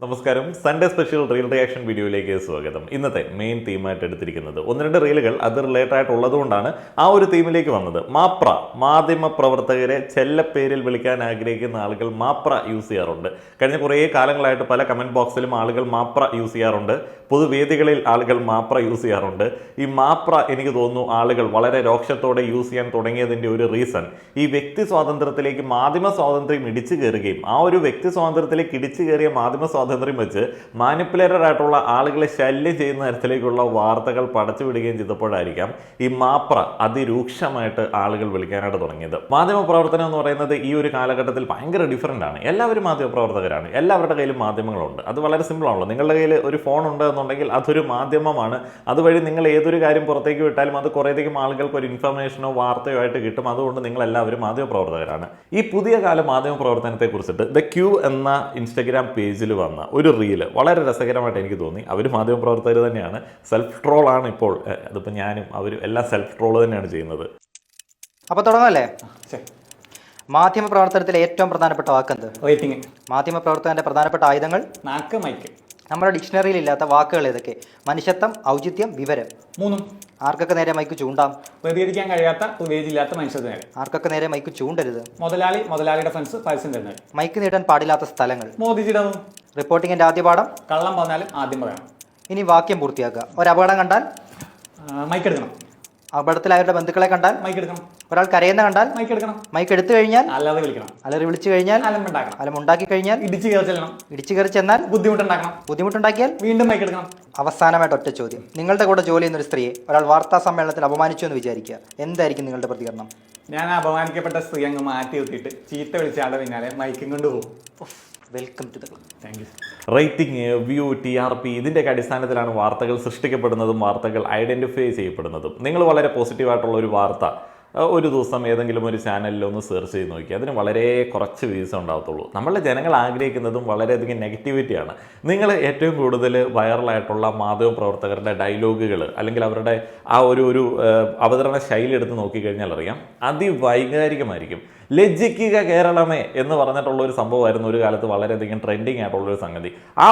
നമസ്കാരം. Sunday special reel reaction വീഡിയോയിലേക്ക് സ്വാഗതം. ഇന്നത്തെ മെയിൻ തീമായിട്ട് എടുത്തിരിക്കുന്നത് ഒന്ന് രണ്ട് റീലുകൾ അത് റിലേറ്റഡ് ആയിട്ടുള്ളതുകൊണ്ടാണ് ആ ഒരു തീമിലേക്ക് വന്നത്. മാപ്ര മാധ്യമ പ്രവർത്തകരെ ചെല്ലപ്പേരിൽ വിളിക്കാൻ ആഗ്രഹിക്കുന്ന ആളുകൾ മാപ്ര യൂസ് ചെയ്യാറുണ്ട്. കഴിഞ്ഞ കുറേ കാലങ്ങളായിട്ട് പല കമന്റ് ബോക്സിലും ആളുകൾ മാപ്ര യൂസ് ചെയ്യാറുണ്ട്, പൊതുവേദികളിൽ ആളുകൾ മാപ്ര യൂസ് ചെയ്യാറുണ്ട്. ഈ മാപ്ര എനിക്ക് തോന്നുന്നു ആളുകൾ വളരെ രോക്ഷത്തോടെ യൂസ് ചെയ്യാൻ തുടങ്ങിയതിൻ്റെ ഒരു റീസൺ ഈ വ്യക്തി സ്വാതന്ത്ര്യത്തിലേക്ക് മാധ്യമ സ്വാതന്ത്ര്യം ഇടിച്ചു കയറുകയും ആ ഒരു വ്യക്തി സ്വാതന്ത്ര്യത്തിലേക്ക് ഇടിച്ചു കയറിയ മാധ്യമ സ്വാതന്ത്ര്യം വെച്ച് മാനിപ്പുലേറ്റഡ് ആയിട്ടുള്ള ആളുകളെ ശല്യം ചെയ്യുന്ന തരത്തിലേക്കുള്ള വാർത്തകൾ പടച്ചു വിടുകയും ചെയ്തപ്പോഴായിരിക്കാം ഈ മാപ്ര അതിരൂക്ഷമായിട്ട് ആളുകൾ വിളിക്കാനായിട്ട് തുടങ്ങിയത്. മാധ്യമ പ്രവർത്തനം എന്ന് പറയുന്നത് ഈ ഒരു കാലഘട്ടത്തിൽ ഭയങ്കര ഡിഫറൻ്റ് ആണ്. എല്ലാവരും മാധ്യമ പ്രവർത്തകരാണ്, എല്ലാവരുടെ കയ്യിലും മാധ്യമങ്ങളുണ്ട്. അത് വളരെ സിമ്പിളാണല്ലോ. നിങ്ങളുടെ കയ്യിൽ ഒരു ഫോൺ ഉണ്ട് എന്നുണ്ടെങ്കിൽ അതൊരു മാധ്യമമാണ്. അതുവഴി നിങ്ങൾ ഏതൊരു കാര്യം പുറത്തേക്ക് വിട്ടാലും അത് കുറേയധികം ആളുകൾക്ക് ഒരു ഇൻഫർമേഷനോ വാർത്തയോ ആയിട്ട് കിട്ടും. അതുകൊണ്ട് നിങ്ങൾ എല്ലാവരും മാധ്യമ പ്രവർത്തകരാണ്. ഈ പുതിയ കാല മാധ്യമ പ്രവർത്തനത്തെ കുറിച്ചിട്ട് ദ ക്യൂ എന്ന ഇൻസ്റ്റഗ്രാം പേജിൽ വന്ന ഒരു റീല് വളരെ രസകരമായിട്ട് എനിക്ക് തോന്നി. അവർ മാധ്യമപ്രവർത്തകർ തന്നെയാണ്, സെൽഫ് ട്രോളാണ് ഇപ്പോൾ. അതിപ്പോൾ ഞാനും അവരും എല്ലാം സെൽഫ് ട്രോൾ തന്നെയാണ് ചെയ്യുന്നത്. അപ്പോൾ തുടങ്ങല്ലേ? മാധ്യമ പ്രവർത്തനത്തിലെ ഏറ്റവും പ്രധാനപ്പെട്ട വാക്കെന്ത്? റേറ്റിംഗ്. മാധ്യമ പ്രവർത്തകന്റെ പ്രധാനപ്പെട്ട ആയുധങ്ങൾ? നാക്ക്, മൈക്ക്. നമ്മുടെ ഡിക്ഷണറിയിൽ ഇല്ലാത്ത വാക്കുകൾ ഏതൊക്കെ? മനുഷ്യത്വം, ഔചിത്യം, വിവരം. മൂന്നും. ആർക്കൊക്കെ നേരെ മൈക്ക് ചൂണ്ടാം? പ്രതികരിക്കാൻ കഴിയാത്ത, ഉത്തേജില്ലാത്ത മനുഷ്യർക്ക് നേരെ. ആർക്കൊക്കെ നേരെ മൈക്ക് ചൂണ്ടരുത്? മുതലാളി, മുതലാളിയുടെ ഫ്രണ്ട്സ്, പരസ്യം തരുന്നത്. മൈക്ക് നീട്ടാൻ പാടില്ലാത്ത സ്ഥലങ്ങൾ? മോദിജിയുടെ. റിപ്പോർട്ടിങ്ങിന്റെ ആദ്യ പാഠം? കള്ളം പറഞ്ഞാലും ആദ്യം പറയണം. ഇനി വാക്യം പൂർത്തിയാക്കുക. ഒരു അപകടം കണ്ടാൽ മൈക്ക് എടുക്കണം. അപകടത്തിൽ അവരുടെ ബന്ധുക്കളെ കണ്ടാൽ മൈക്ക് എടുക്കണം. ഒരാൾ കരയുന്ന കണ്ടാൽ മൈക്ക് എടുക്കണം. മൈക്ക് എടുത്തു കഴിഞ്ഞാൽ അല്ലാതെ വിളിക്കണം. അലറി വിളിച്ചു കഴിഞ്ഞാൽ അലമ്പുണ്ടാക്കണം. അലമുണ്ടാക്കി കഴിഞ്ഞാൽ ഇടിച്ചു കയറി ചെല്ലണം. ഇടിച്ചു കയറി ചെന്നാൽ ബുദ്ധിമുട്ടുണ്ടാക്കണം. ബുദ്ധിമുട്ടുണ്ടാക്കിയാൽ വീണ്ടും മൈക്ക് എടുക്കണം. അവസാനമായിട്ട് ഒറ്റ ചോദ്യം. നിങ്ങളുടെ കൂടെ ജോലി ചെയ്യുന്ന ഒരു സ്ത്രീയെ ഒരാൾ വാർത്താ സമ്മേളനത്തിൽ അപമാനിച്ചു എന്ന് വിചാരിക്കുക, എന്തായിരിക്കും നിങ്ങളുടെ പ്രതികരണം? ഞാൻ അപമാനിക്കപ്പെട്ട സ്ത്രീ അങ്ങ് മാറ്റി നിർത്തിയിട്ട് ചീത്ത വിളിച്ചാളുടെ പിന്നാലെ മൈക്കും കൊണ്ടുപോകും. Welcome to the club. Thank you. Rating, view, TRP ഇതിൻ്റെയൊക്കെ അടിസ്ഥാനത്തിലാണ് വാർത്തകൾ സൃഷ്ടിക്കപ്പെടുന്നതും വാർത്തകൾ ഐഡൻറ്റിഫൈ ചെയ്യപ്പെടുന്നതും. നിങ്ങൾ വളരെ പോസിറ്റീവായിട്ടുള്ള ഒരു വാർത്ത ഒരു ദിവസം ഏതെങ്കിലും ഒരു ചാനലിൽ ഒന്ന് സെർച്ച് ചെയ്ത് നോക്കി, അതിന് വളരെ കുറച്ച് വ്യൂസ് ഉണ്ടാകത്തുള്ളൂ. നമ്മളുടെ ജനങ്ങൾ ആഗ്രഹിക്കുന്നതും വളരെയധികം നെഗറ്റിവിറ്റിയാണ്. നിങ്ങൾ ഏറ്റവും കൂടുതൽ വൈറലായിട്ടുള്ള മാധ്യമ പ്രവർത്തകരുടെ ഡയലോഗുകൾ അല്ലെങ്കിൽ അവരുടെ ആ ഒരു അവതരണ ശൈലി എടുത്ത് നോക്കിക്കഴിഞ്ഞാൽ അറിയാം, അതിവൈകാരികമായിരിക്കും. ലജ്ജിക്കുക കേരളമേ എന്ന് പറഞ്ഞിട്ടുള്ള ഒരു സംഭവമായിരുന്നു ഒരു കാലത്ത് വളരെയധികം ട്രെൻഡിങ് ആയിട്ടുള്ളൊരു സംഗതി. ആ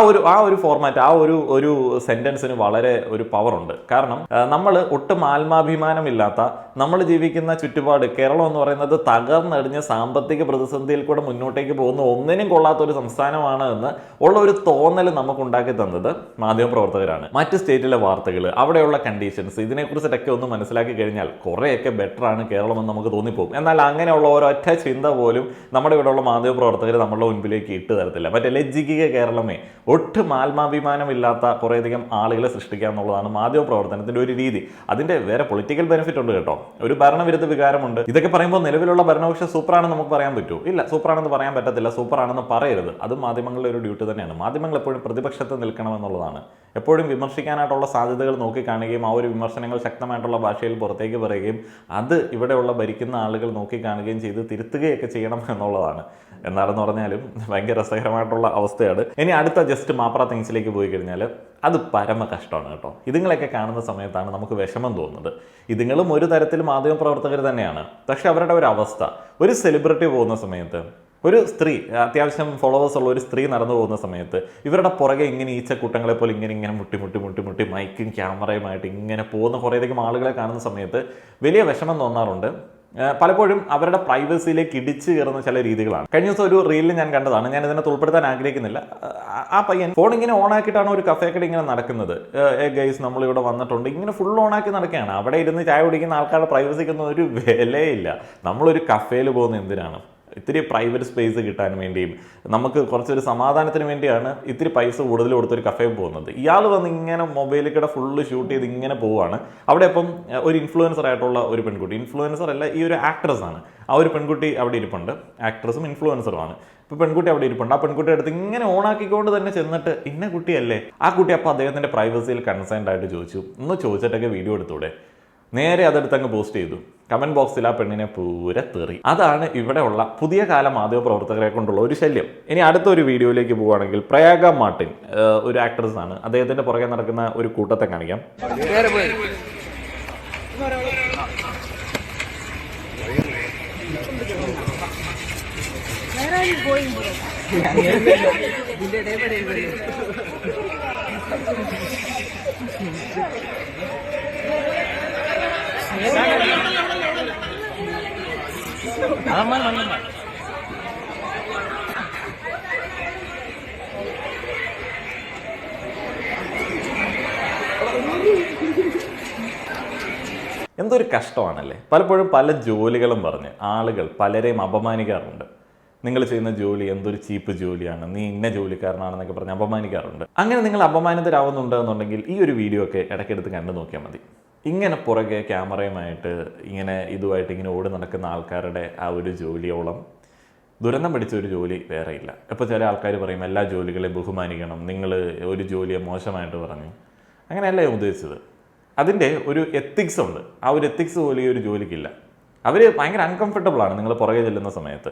ഒരു ഫോർമാറ്റ്, ആ ഒരു സെൻറ്റൻസിന് വളരെ ഒരു പവറുണ്ട്. കാരണം നമ്മൾ ഒട്ടും ആത്മാഭിമാനമില്ലാത്ത, നമ്മൾ ജീവിക്കുന്ന ചുറ്റുപാട് കേരളം എന്ന് പറയുന്നത് തകർന്നടിഞ്ഞ് സാമ്പത്തിക പ്രതിസന്ധിയിൽ കൂടെ മുന്നോട്ടേക്ക് പോകുന്ന ഒന്നിനും കൊള്ളാത്ത ഒരു സംസ്ഥാനമാണ് എന്ന് ഉള്ള ഒരു തോന്നൽ നമുക്ക് ഉണ്ടാക്കി തന്നത് മാധ്യമപ്രവർത്തകരാണ്. മറ്റ് സ്റ്റേറ്റിലെ വാർത്തകൾ, അവിടെയുള്ള കണ്ടീഷൻസ്, ഇതിനെക്കുറിച്ചിട്ടൊക്കെ ഒന്ന് മനസ്സിലാക്കി കഴിഞ്ഞാൽ കുറേയൊക്കെ ബെറ്ററാണ് കേരളം എന്ന് നമുക്ക് തോന്നിപ്പോകും. എന്നാൽ അങ്ങനെയുള്ള ഒരൊറ്റ ചിന്ത പോലും നമ്മുടെ ഇവിടെയുള്ള മാധ്യമപ്രവർത്തകർ നമ്മളുടെ മുൻപിലേക്ക് ഇട്ട് തരത്തില്ല. മറ്റേ ലജ്ജിക്കുക കേരളമേ, ഒട്ടും ആത്മാഭിമാനമില്ലാത്ത കുറേയധികം ആളുകളെ സൃഷ്ടിക്കുക എന്നുള്ളതാണ് മാധ്യമപ്രവർത്തനത്തിൻ്റെ ഒരു രീതി. അതിൻ്റെ വേറെ പൊളിറ്റിക്കൽ ബെനിഫിറ്റ് ഉണ്ട് കേട്ടോ, ഒരു ഭരണവിരുദ്ധ വികാരമുണ്ട്. ഇതൊക്കെ പറയുമ്പോൾ നിലവിലുള്ള ഭരണപക്ഷം സൂപ്പറാണെന്ന് നമുക്ക് പറയാൻ പറ്റുമോ? ഇല്ല, സൂപ്പറാണെന്ന് പറയാൻ പറ്റത്തില്ല. സൂപ്പറാണെന്ന് പറയരുത്. അത് മാധ്യമങ്ങളുടെ ഒരു ഡ്യൂട്ടി തന്നെയാണ്. മാധ്യമങ്ങൾ എപ്പോഴും പ്രതിപക്ഷത്ത് നിൽക്കണമെന്നുള്ളതാണ്. എപ്പോഴും വിമർശിക്കാനായിട്ടുള്ള സാധ്യതകൾ നോക്കിക്കാണുകയും ആ ഒരു വിമർശനങ്ങൾ ശക്തമായിട്ടുള്ള ഭാഷയിൽ പുറത്തേക്ക് പറയുകയും അത് ഇവിടെയുള്ള ഭരിക്കുന്ന ആളുകൾ നോക്കിക്കാണുകയും ചെയ്ത് തിരുത്തുകയൊക്കെ ചെയ്യണം എന്നുള്ളതാണ്. എന്താണെന്ന് പറഞ്ഞാലും ഭയങ്കര രസകരമായിട്ടുള്ള അവസ്ഥയാണ്. ഇനി അടുത്ത ജസ്റ്റ് മാപ്ര തിങ്സിലേക്ക് പോയി കഴിഞ്ഞാൽ അത് പരമ കഷ്ടമാണ് കേട്ടോ. ഇതുങ്ങളൊക്കെ കാണുന്ന സമയത്താണ് നമുക്ക് വിഷമം തോന്നുന്നത്. ഇതുങ്ങളും ഒരു തരത്തിൽ മാധ്യമപ്രവർത്തകർ തന്നെയാണ്. പക്ഷെ അവരുടെ ഒരു അവസ്ഥ, ഒരു സെലിബ്രിറ്റി പോകുന്ന സമയത്ത്, ഒരു സ്ത്രീ, അത്യാവശ്യം ഫോളോവേഴ്സ് ഉള്ള ഒരു സ്ത്രീ നടന്നു പോകുന്ന സമയത്ത് ഇവരുടെ പുറകെ ഇങ്ങനെ ഈച്ചക്കൂട്ടങ്ങളെ പോലെ ഇങ്ങനെ മുട്ടി മൈക്കും ക്യാമറയുമായിട്ട് ഇങ്ങനെ പോകുന്ന കുറേയധികം ആളുകളെ കാണുന്ന സമയത്ത് വലിയ വിഷമം തോന്നാറുണ്ട്. പലപ്പോഴും അവരുടെ പ്രൈവസിയിലേക്ക് ഇടിച്ചു കയറുന്ന ചില രീതികളാണ്. കഴിഞ്ഞ ദിവസം ഒരു റീലിൽ ഞാൻ കണ്ടതാണ്, ഞാൻ ഇതിനകത്ത് ഉൾപ്പെടുത്താൻ ആഗ്രഹിക്കുന്നില്ല. ആ പയ്യൻ ഫോൺ ഇങ്ങനെ ഓണാക്കിയിട്ടാണ് ഒരു കഫേക്കട ഇങ്ങനെ നടക്കുന്നത്. ഗൈസ് നമ്മളിവിടെ വന്നിട്ടുണ്ട്, ഇങ്ങനെ ഫുൾ ഓണാക്കി നടക്കുകയാണ്. അവിടെ ഇരുന്ന് ചായ കുടിക്കുന്ന ആൾക്കാരുടെ പ്രൈവസിക്കൊന്നും ഒരു വിലയില്ല. നമ്മളൊരു കഫേയിൽ പോകുന്ന എന്തിനാണ്? ഇത്തിരി പ്രൈവറ്റ് സ്പേസ് കിട്ടാൻ വേണ്ടിയും നമുക്ക് കുറച്ചൊരു സമാധാനത്തിന് വേണ്ടിയാണ് ഇത്തിരി പൈസ കൂടുതൽ കൊടുത്തൊരു കഫേയിൽ പോകുന്നത്. ഇയാൾ വന്ന് ഇങ്ങനെ മൊബൈലിൽ കൂടെ ഫുള്ള് ഷൂട്ട് ചെയ്ത് ഇങ്ങനെ പോവുകയാണ്. അവിടെ ഇപ്പം ഒരു ഇൻഫ്ലുവൻസർ ആയിട്ടുള്ള ഒരു പെൺകുട്ടി, ഇൻഫ്ലുവൻസർ അല്ല, ഈ ഒരു ആക്ട്രസ് ആണ്. ആ ഒരു പെൺകുട്ടി അവിടെ ഇരിപ്പുണ്ട്. ആക്ട്രസും ഇൻഫ്ലുവൻസറുമാണ്. ഇപ്പോൾ പെൺകുട്ടി അവിടെ ഇരിപ്പുണ്ട്. ആ പെൺകുട്ടിയുടെ അടുത്ത് ഇങ്ങനെ ഓണാക്കിക്കൊണ്ട് തന്നെ ചെന്നിട്ട് ഇന്ന കുട്ടിയല്ലേ? ആ കുട്ടി അപ്പോൾ അദ്ദേഹത്തിൻ്റെ പ്രൈവസിയിൽ കൺസേൺഡ് ആയിട്ട് ചോദിച്ചു, ഒന്ന് ചോദിച്ചിട്ടൊക്കെ വീഡിയോ എടുത്തൂടെ? നേരെ അതെടുത്ത് അങ്ങ് പോസ്റ്റ് ചെയ്തു. കമന്റ് ബോക്സിൽ ആ പെണ്ണിനെ പൂരെ തെറി. അതാണ് ഇവിടെയുള്ള പുതിയ കാല മാധ്യമ പ്രവർത്തകരെ കൊണ്ടുള്ള ഒരു ശല്യം. ഇനി അടുത്തൊരു വീഡിയോയിലേക്ക് പോവുകയാണെങ്കിൽ പ്രയാഗ മാർട്ടിൻ ഒരു ആക്ട്രസ് ആണ്. അദ്ദേഹത്തിന്റെ പുറകെ നടക്കുന്ന ഒരു കൂട്ടത്തെ കാണിക്കാം. Where are you going, bro? എന്തൊരു കഷ്ടമാണല്ലേ. പലപ്പോഴും പല ജോലികളും പറഞ്ഞ് ആളുകൾ പലരെയും അപമാനിക്കാറുണ്ട്. നിങ്ങൾ ചെയ്യുന്ന ജോലി എന്തൊരു ചീപ്പ് ജോലിയാണ്, നീ ഇന്ന ജോലിക്കാരനാണെന്നൊക്കെ പറഞ്ഞ് അപമാനിക്കാറുണ്ട്. അങ്ങനെ നിങ്ങൾ അപമാനിതരാവുന്നുണ്ട് എന്നുണ്ടെങ്കിൽ ഈ ഒരു വീഡിയോ ഒക്കെ ഇടയ്ക്കെടുത്ത് കണ്ടു നോക്കിയാൽ മതി. ഇങ്ങനെ പുറകെ ക്യാമറയുമായിട്ട് ഇതുമായിട്ട് ഇങ്ങനെ ഓടി നടക്കുന്ന ആൾക്കാരുടെ ആ ഒരു ജോലിയോളം ദുരന്തം പിടിച്ച ഒരു ജോലി വേറെ ഇല്ല. ഇപ്പോൾ ചില ആൾക്കാർ പറയും എല്ലാ ജോലികളെയും ബഹുമാനിക്കണം, നിങ്ങൾ ഒരു ജോലിയെ മോശമായിട്ട് പറഞ്ഞു. അങ്ങനെയല്ല ഞാൻ ഉദ്ദേശിച്ചത്. അതിൻ്റെ ഒരു എത്തിക്സ് ഉണ്ട്. ആ ഒരു എത്തിക്സ് പോലും ഈ ഒരു ജോലിക്കില്ല. അവർ ഭയങ്കര അൺകംഫർട്ടബിളാണ് നിങ്ങൾ പുറകെ ചെല്ലുന്ന സമയത്ത്.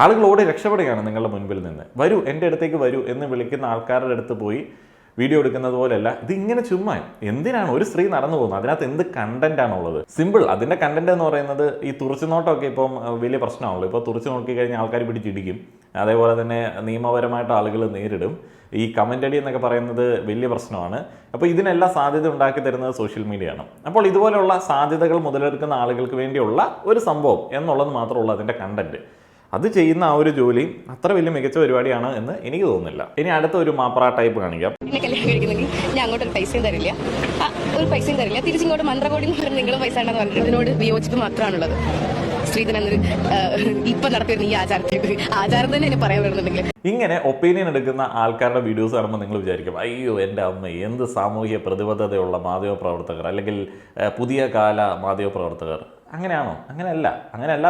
ആളുകളോട് രക്ഷപ്പെടുകയാണ് നിങ്ങളുടെ മുൻപിൽ നിന്ന്. വരൂ, എൻ്റെ അടുത്തേക്ക് വരൂ എന്ന് വിളിക്കുന്ന ആൾക്കാരുടെ അടുത്ത് പോയി വീഡിയോ എടുക്കുന്നത് പോലെയല്ല. ഇതിങ്ങനെ ചുമ്മാ എന്തിനാണ് ഒരു സ്ത്രീ നടന്നു പോകുന്നത്? അതിനകത്ത് എന്ത് കണ്ടന്റ് ആണുള്ളത്? സിമ്പിൾ. അതിൻ്റെ കണ്ടന്റ് എന്ന് പറയുന്നത് ഈ തുറച്ചുനോട്ടമൊക്കെ ഇപ്പം വലിയ പ്രശ്നമാണല്ലോ. ഇപ്പോൾ തുറച്ചു നോക്കിക്കഴിഞ്ഞാൽ ആൾക്കാർ പിടിച്ചിടിക്കും. അതേപോലെ തന്നെ നിയമപരമായിട്ട് ആളുകൾ നേരിടും. ഈ കമൻ്റ് അടി എന്നൊക്കെ പറയുന്നത് വലിയ പ്രശ്നമാണ്. അപ്പോൾ ഇതിനെല്ലാം സാധ്യത ഉണ്ടാക്കി തരുന്നത് സോഷ്യൽ മീഡിയ ആണ്. അപ്പോൾ ഇതുപോലെയുള്ള സാധ്യതകൾ മുതലെടുക്കുന്ന ആളുകൾക്ക് വേണ്ടിയുള്ള ഒരു സംഭവം എന്നുള്ളത് മാത്രമുള്ള അതിൻ്റെ കണ്ടന്റ്. അത് ചെയ്യുന്ന ആ ഒരു ജോലി അത്ര വലിയ മികച്ച പരിപാടിയാണ് എന്ന് എനിക്ക് തോന്നുന്നില്ല. ഇനി അടുത്ത ഒരു മാപ്ര ടൈപ്പ് കാണിക്കാം. ഞാൻ അങ്ങോട്ട് പൈസയും തരില്ല, ഒരു പൈസയും തരില്ല, തിരിച്ചിങ്ങോട്ട് മന്ത്രകോടി എന്ന് പറഞ്ഞ് നിങ്ങൾ പൈസ ഉണ്ടെന്ന് പറഞ്ഞിട്ട് ഇതിനോട് വിയോജിപ്പ് മാത്രമാണുള്ളത്. സ്ത്രീധനം എന്നൊരു ഇപ്പൊ നടത്തിയിരുന്ന ഈ ആചാരം തന്നെ എനിക്ക് പറയാൻ വരുന്നുണ്ടെങ്കിൽ ഇങ്ങനെ ഒപ്പീനിയൻ എടുക്കുന്ന ആൾക്കാരുടെ വീഡിയോസ് കാണുമ്പോൾ നിങ്ങൾ വിചാരിക്കും, അയ്യോ എൻ്റെ അമ്മ എന്ത് സാമൂഹ്യ പ്രതിബദ്ധതയുള്ള മാധ്യമപ്രവർത്തകർ, അല്ലെങ്കിൽ പുതിയ കാല മാധ്യമപ്രവർത്തകർ. അങ്ങനെയാണോ? അങ്ങനെയല്ല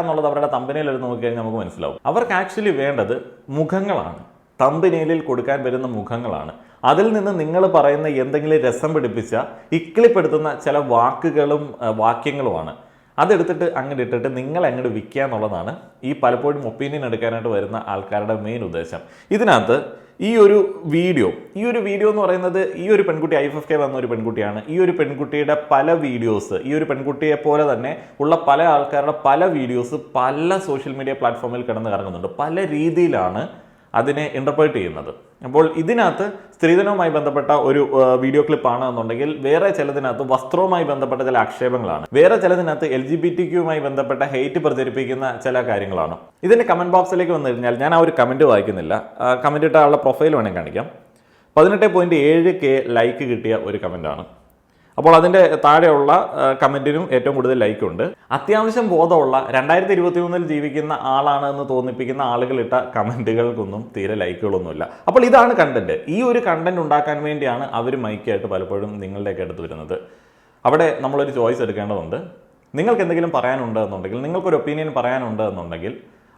എന്നുള്ളത് അവരുടെ തമ്പനയിൽ എടുത്ത് നോക്കിക്കഴിഞ്ഞാൽ നമുക്ക് മനസ്സിലാവും. അവർക്ക് ആക്ച്വലി വേണ്ടത് മുഖങ്ങളാണ്. തമ്പനയിലിൽ കൊടുക്കാൻ വരുന്ന മുഖങ്ങളാണ്. അതിൽ നിന്ന് നിങ്ങൾ പറയുന്ന എന്തെങ്കിലും രസം പിടിപ്പിച്ച ഇക്കിളിപ്പെടുത്തുന്ന ചില വാക്കുകളും വാക്യങ്ങളുമാണ്. അതെടുത്തിട്ട് അങ്ങോട്ട് ഇട്ടിട്ട് നിങ്ങൾ അങ്ങോട്ട് വിൽക്കുക എന്നുള്ളതാണ് ഈ പലപ്പോഴും ഒപ്പീനിയൻ എടുക്കാനായിട്ട് വരുന്ന ആൾക്കാരുടെ മെയിൻ ഉദ്ദേശം. ഇതിനകത്ത് ഈ ഒരു വീഡിയോ എന്ന് പറയുന്നത് ഈ ഒരു പെൺകുട്ടി IFFK വന്ന ഒരു പെൺകുട്ടിയാണ്. ഈ ഒരു പെൺകുട്ടിയുടെ പല വീഡിയോസ്, ഈ ഒരു പെൺകുട്ടിയെ പോലെ തന്നെ ഉള്ള പല ആൾക്കാരുടെ പല വീഡിയോസ് പല സോഷ്യൽ മീഡിയ പ്ലാറ്റ്ഫോമിൽ കിടന്ന് കറങ്ങുന്നുണ്ട്. പല രീതിയിലാണ് അതിനെ ഇന്റർപ്രറ്റ് ചെയ്യുന്നത്. അപ്പോൾ ഇതിനകത്ത് സ്ത്രീധനവുമായി ബന്ധപ്പെട്ട ഒരു വീഡിയോ ക്ലിപ്പാണ് എന്നുണ്ടെങ്കിൽ വേറെ ചിലതിനകത്ത് വസ്ത്രവുമായി ബന്ധപ്പെട്ട ചില ആക്ഷേപങ്ങളാണ്, വേറെ ചിലതിനകത്ത് LGBTQയുമായി ബന്ധപ്പെട്ട ഹെയ്റ്റ് പ്രചരിപ്പിക്കുന്ന ചില കാര്യങ്ങളാണ്. ഇതിന്റെ കമന്റ് ബോക്സിലേക്ക് വന്നു കഴിഞ്ഞാൽ ഞാൻ ആ ഒരു കമന്റ് വായിക്കുന്നില്ല. കമന്റ് ഇട്ട ആളുടെ പ്രൊഫൈൽ വേണമെങ്കിൽ കാണിക്കാം. 18.7K ലൈക്ക് കിട്ടിയ ഒരു കമന്റാണ്. അപ്പോൾ അതിൻ്റെ താഴെയുള്ള കമൻറ്റിനും ഏറ്റവും കൂടുതൽ ലൈക്കുണ്ട്. അത്യാവശ്യം ബോധമുള്ള 2023 ജീവിക്കുന്ന ആളാണ് എന്ന് തോന്നിപ്പിക്കുന്ന ആളുകളിട്ട കമൻറ്റുകൾക്കൊന്നും തീരെ ലൈക്കുകളൊന്നുമില്ല. അപ്പോൾ ഇതാണ് കണ്ടന്റ്. ഈ ഒരു കണ്ടന്റ് ഉണ്ടാക്കാൻ വേണ്ടിയാണ് അവർ മൈക്കായിട്ട് പലപ്പോഴും നിങ്ങളുടെയൊക്കെ അടുത്ത് വരുന്നത്. അവിടെ നമ്മളൊരു ചോയ്സ് എടുക്കേണ്ടതുണ്ട്. നിങ്ങൾക്ക് എന്തെങ്കിലും പറയാനുണ്ട് എന്നുണ്ടെങ്കിൽ, നിങ്ങൾക്കൊരു ഒപ്പീനിയൻ പറയാനുണ്ട് എന്നുണ്ടെങ്കിൽ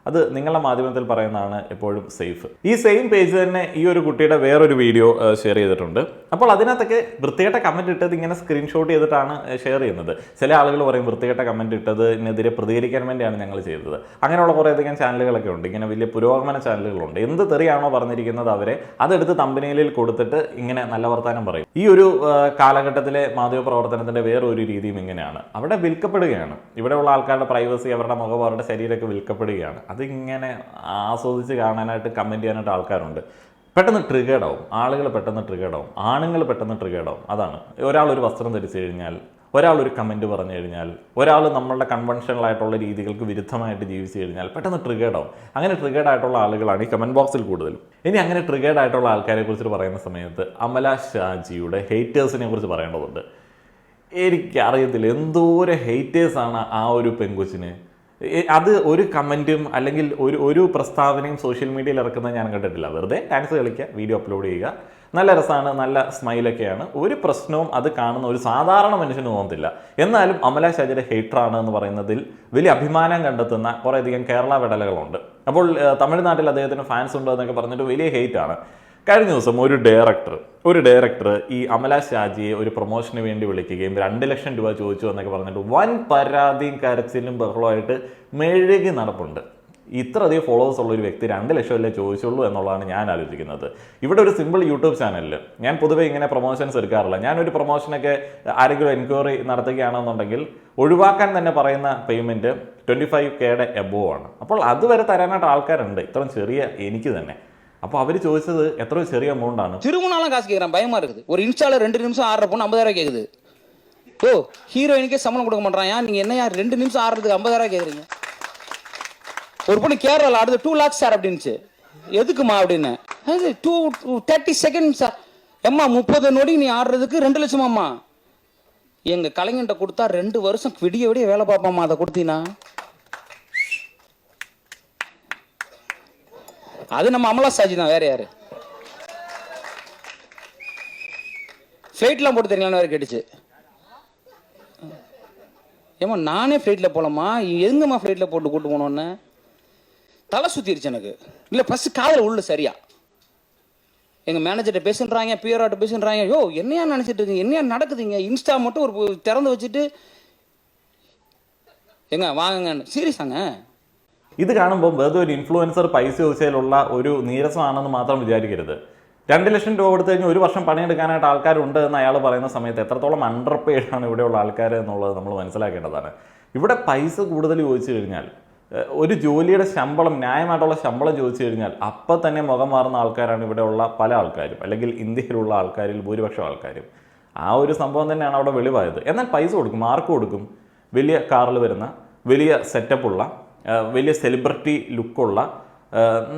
അത് നിങ്ങളുടെ മാധ്യമത്തിൽ പറയുന്നതാണ് എപ്പോഴും സേഫ്. ഈ സെയിം പേജ് തന്നെ ഈ ഒരു കുട്ടിയുടെ വേറൊരു വീഡിയോ ഷെയർ ചെയ്തിട്ടുണ്ട്. അപ്പോൾ അതിനകത്തൊക്കെ വൃത്തികെട്ട കമൻറ്റ് ഇട്ടത് ഇങ്ങനെ സ്ക്രീൻഷോട്ട് ചെയ്തിട്ടാണ് ഷെയർ ചെയ്യുന്നത്. ചില ആളുകൾ പറയും വൃത്തികെട്ട കമൻറ്റ് ഇട്ടതിനെതിരെ പ്രതികരിക്കാൻ വേണ്ടിയാണ് ഞങ്ങൾ ചെയ്തത്. അങ്ങനെയുള്ള കുറേയധികം ചാനലുകളൊക്കെ ഉണ്ട്, ഇങ്ങനെ വലിയ പുരോഗമന ചാനലുകളുണ്ട്. എന്ത് തെറിയാണോ പറഞ്ഞിരിക്കുന്നത് അവരെ അതെടുത്ത് തമ്പനയിലിൽ കൊടുത്തിട്ട് ഇങ്ങനെ നല്ല വർത്താനം പറയും. ഈ ഒരു കാലഘട്ടത്തിലെ മാധ്യമപ്രവർത്തനത്തിൻ്റെ വേറൊരു രീതിയും ഇങ്ങനെയാണ്. അവിടെ വിൽക്കപ്പെടുകയാണ്. ഇവിടെയുള്ള ആൾക്കാരുടെ പ്രൈവസി, അവരുടെ മുഖം, അവരുടെ ശരീരമൊക്കെ വിൽക്കപ്പെടുകയാണ്. അതിങ്ങനെ ആസ്വദിച്ച് കാണാനായിട്ട് കമൻറ്റ് ചെയ്യാനായിട്ട് ആൾക്കാരുണ്ട്. പെട്ടെന്ന് ട്രിഗേർഡാവും ആളുകൾ, പെട്ടെന്ന് ട്രിഗേർഡാവും ആണുങ്ങൾ, പെട്ടെന്ന് ട്രിഗേർഡാവും. അതാണ് ഒരാൾ ഒരു വസ്ത്രം ധരിച്ചു കഴിഞ്ഞാൽ, ഒരാൾ ഒരു കമൻറ്റ് പറഞ്ഞു കഴിഞ്ഞാൽ, ഒരാൾ നമ്മളുടെ കൺവെൻഷണലായിട്ടുള്ള രീതികൾക്ക് വിരുദ്ധമായിട്ട് ജീവിച്ചു കഴിഞ്ഞാൽ പെട്ടെന്ന് ട്രിഗേർഡാവും. അങ്ങനെ ട്രിഗേർഡായിട്ടുള്ള ആളുകളാണ് ഈ കമൻറ്റ് ബോക്സിൽ കൂടുതലും. ഇനി അങ്ങനെ ട്രിഗേർഡായിട്ടുള്ള ആൾക്കാരെ കുറിച്ച് പറയുന്ന സമയത്ത് അമല ഷാജിയുടെ ഹെയ്റ്റേഴ്സിനെ കുറിച്ച് പറയേണ്ടതുണ്ട്. എനിക്കറിയത്തില്ല എന്തോരം ഹെയ്റ്റേഴ്സാണ് ആ ഒരു പെൺകൊച്ചിന്. അത് ഒരു കമൻറ്റും അല്ലെങ്കിൽ ഒരു പ്രസ്താവനയും സോഷ്യൽ മീഡിയയിൽ ഇറക്കുന്നത് ഞാൻ കണ്ടിട്ടില്ല. വെറുതെ ഡാൻസ് കളിക്കുക, വീഡിയോ അപ്ലോഡ് ചെയ്യുക, നല്ല രസമാണ്, നല്ല സ്മൈലൊക്കെയാണ്, ഒരു പ്രശ്നവും അത് കാണുന്ന ഒരു സാധാരണ മനുഷ്യന് തോന്നത്തില്ല. എന്നാലും അമല ഷാജിയുടെ ഹെയ്റ്ററാണ് എന്ന് പറയുന്നതിൽ വലിയ അഭിമാനം കണ്ടെത്തുന്ന കുറേയധികം കേരള വെടലകളുണ്ട്. അപ്പോൾ തമിഴ്നാട്ടിൽ അദ്ദേഹത്തിന് ഫാൻസ് ഉണ്ടോ എന്നൊക്കെ പറഞ്ഞിട്ട് വലിയ ഹെയ്റ്റാണ്. കഴിഞ്ഞ ദിവസം ഒരു ഡയറക്ടർ ഈ അമല ഷാജിയെ ഒരു പ്രൊമോഷന് വേണ്ടി വിളിക്കുകയും 2 ലക്ഷം രൂപ ചോദിച്ചു എന്നൊക്കെ പറഞ്ഞിട്ട് വൻ പരാതിയും കരച്ചിലും ബഹളമായിട്ട് മെഴുകി നടപ്പുണ്ട്. ഇത്രയധികം ഫോളോവേഴ്സ് ഉള്ള ഒരു വ്യക്തി 2 ലക്ഷമല്ലേ ചോദിച്ചുള്ളൂ എന്നുള്ളതാണ് ഞാൻ ആലോചിക്കുന്നത്. ഇവിടെ ഒരു സിമ്പിൾ യൂട്യൂബ് ചാനലിൽ ഞാൻ പൊതുവേ ഇങ്ങനെ പ്രൊമോഷൻസ് എടുക്കാറില്ല. ഞാനൊരു പ്രൊമോഷനൊക്കെ ആരെങ്കിലും എൻക്വയറി നടത്തുകയാണെന്നുണ്ടെങ്കിൽ ഒഴിവാക്കാൻ തന്നെ പറയുന്ന പേയ്മെൻറ്റ് 25K എബോവ് ആണ്. അപ്പോൾ അതുവരെ തരാനായിട്ട് ആൾക്കാരുണ്ട്, ഇത്രയും ചെറിയ എനിക്ക് തന്നെ. അപ്പോൾ അവർ ചോദിച്ചത് എത്രയോ ചെറിയ എമൗണ്ട് ആണ്. திருமணம்லாம் காசு கேட்குறேன், பயமா இருக்குது. ஒரு இன்ஸ்டால 2 நிமிஷம் ஆடுற பொண்ணு 50,000 கேக்குது. ஓ, ஹீரோயினுக்கே சம்பளம் கொடுக்க மாட்டான். ஏன் நீங்க என்ன 2 நிமிஷம் ஆடுறதுக்கு 50,000 கேக்குறீங்க? ஒரு பொண்ணு கேரளால ஆடுது 2 lakhs சார் அப்படின்னுச்சு. எதுக்குமா அப்படின்னு, 30 seconds எம்மா 30 நொடி நீ ஆடுறதுக்கு 2 லட்சமாம்மா. எங்க கலைஞன்ட்ட கொடுத்தா 2 வருஷம் விடிய விடிய வேலை பார்ப்பாம்மா. அதை கொடுத்தீங்கன்னா அது நம்ம அமலா சாஜி தான், வேற யாரு? ஃப்ளைட்லாம் போட்டு தெரியுங்களான்னு வேற கேட்டுச்சு. ஏமா நானே ஃப்ளைட்டில் போகலாமா, எங்கம்மா ஃப்ளைட்டில் போட்டு கூட்டு போனோன்னு தலை சுற்றிருச்சு எனக்கு. இல்லை ஃபஸ்ட்டு காதில் உள்ள சரியா எங்கள் மேனேஜர்கிட்ட பேசுன்றாங்க, பிஆர்ஆட்ட பேசுன்றாங்க. யோ என்னையா நினச்சிட்டு இருக்கீங்க, என்னையா நடக்குதுங்க? இன்ஸ்டா மட்டும் ஒரு திறந்து வச்சுட்டு எங்க வாங்குங்கன்னு சீரியஸாங்க. ഇത് കാണുമ്പോൾ വെറുതെ ഒരു ഇൻഫ്ലുവൻസർ പൈസ ചോദിച്ചതിലുള്ള ഒരു നീരസമാണെന്ന് മാത്രം വിചാരിക്കരുത്. 2 ലക്ഷം രൂപ കൊടുത്തു കഴിഞ്ഞാൽ 1 വർഷം പണിയെടുക്കാനായിട്ട് ആൾക്കാരുണ്ട് എന്ന് അയാൾ പറയുന്ന സമയത്ത് എത്രത്തോളം അണ്ടർ പെയ്ഡാണ് ഇവിടെയുള്ള ആൾക്കാർ എന്നുള്ളത് നമ്മൾ മനസ്സിലാക്കേണ്ടതാണ്. ഇവിടെ പൈസ കൂടുതൽ ചോദിച്ചു കഴിഞ്ഞാൽ, ഒരു ജോലിയുടെ ശമ്പളം, ന്യായമായിട്ടുള്ള ശമ്പളം ചോദിച്ചു കഴിഞ്ഞാൽ അപ്പം തന്നെ മുഖം മാറുന്ന ആൾക്കാരാണ് ഇവിടെയുള്ള പല ആൾക്കാരും, അല്ലെങ്കിൽ ഇന്ത്യയിലുള്ള ആൾക്കാരിൽ ഭൂരിപക്ഷം ആൾക്കാരും. ആ ഒരു സംഭവം തന്നെയാണ് അവിടെ വെളിവായത്. എന്നാൽ പൈസ കൊടുക്കും, മാർക്ക് കൊടുക്കും. വലിയ കാറിൽ വരുന്ന, വലിയ സെറ്റപ്പുള്ള, വലിയ സെലിബ്രിറ്റി ലുക്കുള്ള,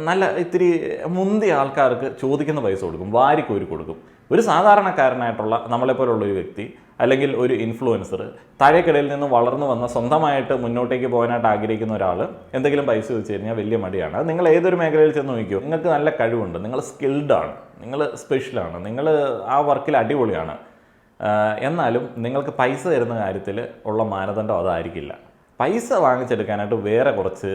നല്ല ഇത്തിരി മുന്തിയ ആൾക്കാർക്ക് ചോദിക്കുന്ന പൈസ കൊടുക്കും, വാരിക്കോരി കൊടുക്കും. ഒരു സാധാരണക്കാരനായിട്ടുള്ള നമ്മളെപ്പോലുള്ള ഒരു വ്യക്തി, അല്ലെങ്കിൽ ഒരു ഇൻഫ്ലുവൻസർ, താഴേക്കിടയിൽ നിന്ന് വളർന്നു വന്ന സ്വന്തമായിട്ട് മുന്നോട്ടേക്ക് പോകാനായിട്ട് ആഗ്രഹിക്കുന്ന ഒരാൾ എന്തെങ്കിലും പൈസ ചോദിച്ചു കഴിഞ്ഞാൽ വലിയ മടിയാണ്. അത് നിങ്ങൾ ഏതൊരു മേഖലയിൽ ചെന്ന് നോക്കിയോ, നിങ്ങൾക്ക് നല്ല കഴിവുണ്ട്, നിങ്ങൾ സ്കിൽഡാണ്, നിങ്ങൾ സ്പെഷ്യലാണ്, നിങ്ങൾ ആ വർക്കിൽ അടിപൊളിയാണ്. എന്നാലും നിങ്ങൾക്ക് പൈസ തരുന്ന കാര്യത്തിൽ ഉള്ള മാനദണ്ഡം അതായിരിക്കില്ല. പൈസ വാങ്ങിച്ചെടുക്കാനായിട്ട് വേറെ കുറച്ച്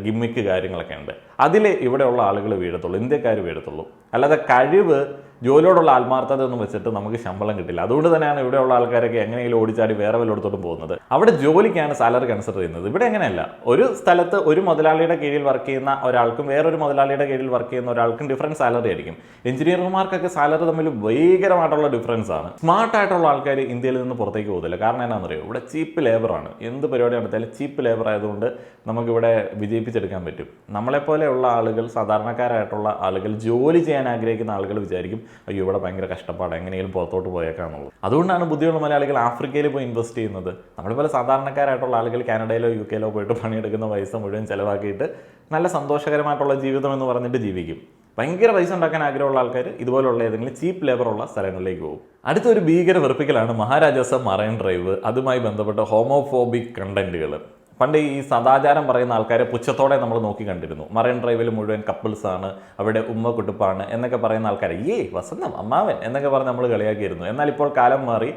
ഗിമ്മിക്ക് കാര്യങ്ങളൊക്കെ ഉണ്ട്. അതിൽ ഇവിടെയുള്ള ആളുകൾ വീഴത്തുള്ളൂ, ഇന്ത്യക്കാർ വീഴത്തുള്ളൂ. അല്ലാതെ കഴിവ്, ജോലിയോടുള്ള ആത്മാർത്ഥത ഒന്നും വെച്ചിട്ട് നമുക്ക് ശമ്പളം കിട്ടില്ല. അതുകൊണ്ട് തന്നെയാണ് ഇവിടെയുള്ള ആൾക്കാരൊക്കെ എങ്ങനെയെങ്കിലും ഓടിച്ചാടി വേറെ വല്ലയിടത്തോട്ടും പോകുന്നത്. അവിടെ ജോലിക്കാണ് സാലറി കൺസിഡർ ചെയ്യുന്നത്. ഇവിടെ അങ്ങനെയല്ല. ഒരു സ്ഥലത്ത് ഒരു മുതലാളിയുടെ കീഴിൽ വർക്ക് ചെയ്യുന്ന ഒരാൾക്കും വേറൊരു മുതലാളിയുടെ കീഴിൽ വർക്ക് ചെയ്യുന്ന ഒരാൾക്കും ഡിഫറൻറ്റ് സാലറി ആയിരിക്കും. എഞ്ചിനീയർമാർക്കൊക്കെ സാലറി തമ്മിൽ ഭയങ്കരമായിട്ടുള്ള ഡിഫറൻസ് ആണ്. സ്മാർട്ടായിട്ടുള്ള ആൾക്കാർ ഇന്ത്യയിൽ നിന്ന് പുറത്തേക്ക് പോകുന്നില്ല. കാരണം എന്താണെന്നറിയോ, ഇവിടെ ചീപ്പ് ലേബറാണ്. എന്ത് പരിപാടി നടത്തിയാലും ചീപ്പ് ലേബർ ആയതുകൊണ്ട് നമുക്കിവിടെ വിജയിപ്പിച്ചെടുക്കാൻ പറ്റും. നമ്മളെപ്പോലെയുള്ള ആളുകൾ, സാധാരണക്കാരായിട്ടുള്ള ആളുകൾ, ജോലി ചെയ്യാൻ ആഗ്രഹിക്കുന്ന ആളുകൾ വിചാരിക്കും, അയ്യോ ഇവിടെ ഭയങ്കര കഷ്ടപ്പാട്, എങ്ങനെയും പുറത്തോട്ട് പോയേക്കാന്നുള്ളത്. അതുകൊണ്ടാണ് ബുദ്ധിയുള്ള മലയാളികൾ ആഫ്രിക്കയിൽ പോയി ഇൻവെസ്റ്റ് ചെയ്യുന്നത്. നമ്മളെപ്പോലെ സാധാരണക്കാരായിട്ടുള്ള ആളുകൾ കാനഡയിലോ UK-ലോ പോയിട്ട് പണിയെടുക്കുന്ന പൈസ മുഴുവൻ ചിലവാക്കിയിട്ട് നല്ല സന്തോഷകരമായിട്ടുള്ള ജീവിതം എന്ന് പറഞ്ഞിട്ട് ജീവിക്കും. ഭയങ്കര പൈസ ഉണ്ടാക്കാൻ ആഗ്രഹമുള്ള ആൾക്കാർ ഇതുപോലുള്ള ഏതെങ്കിലും ചീപ്പ് ലേബറുള്ള സ്ഥലങ്ങളിലേക്ക് പോകും. അടുത്തൊരു ഭീകര വെറുപ്പിക്കലാണ് മഹാരാജാസ് മറൈൻ ഡ്രൈവ്. അതുമായി ബന്ധപ്പെട്ട ഹോമോഫോബിക് കണ്ടന്റുകൾ. പണ്ട് ഈ സദാചാരം പറയുന്ന ആൾക്കാരെ പുച്ഛത്തോടെ നമ്മൾ നോക്കി കണ്ടിരുന്നു. മറൈൻ ഡ്രൈവിൽ മുഴുവൻ കപ്പിൾസാണ്, അവിടെ ഉമ്മ കുട്ടുപ്പാണ് എന്നൊക്കെ പറയുന്ന ആൾക്കാരെ വസന്തം അമ്മാവൻ എന്നൊക്കെ പറഞ്ഞ് നമ്മൾ കളിയാക്കിയിരുന്നു. എന്നാൽ ഇപ്പോൾ കാലം മാറി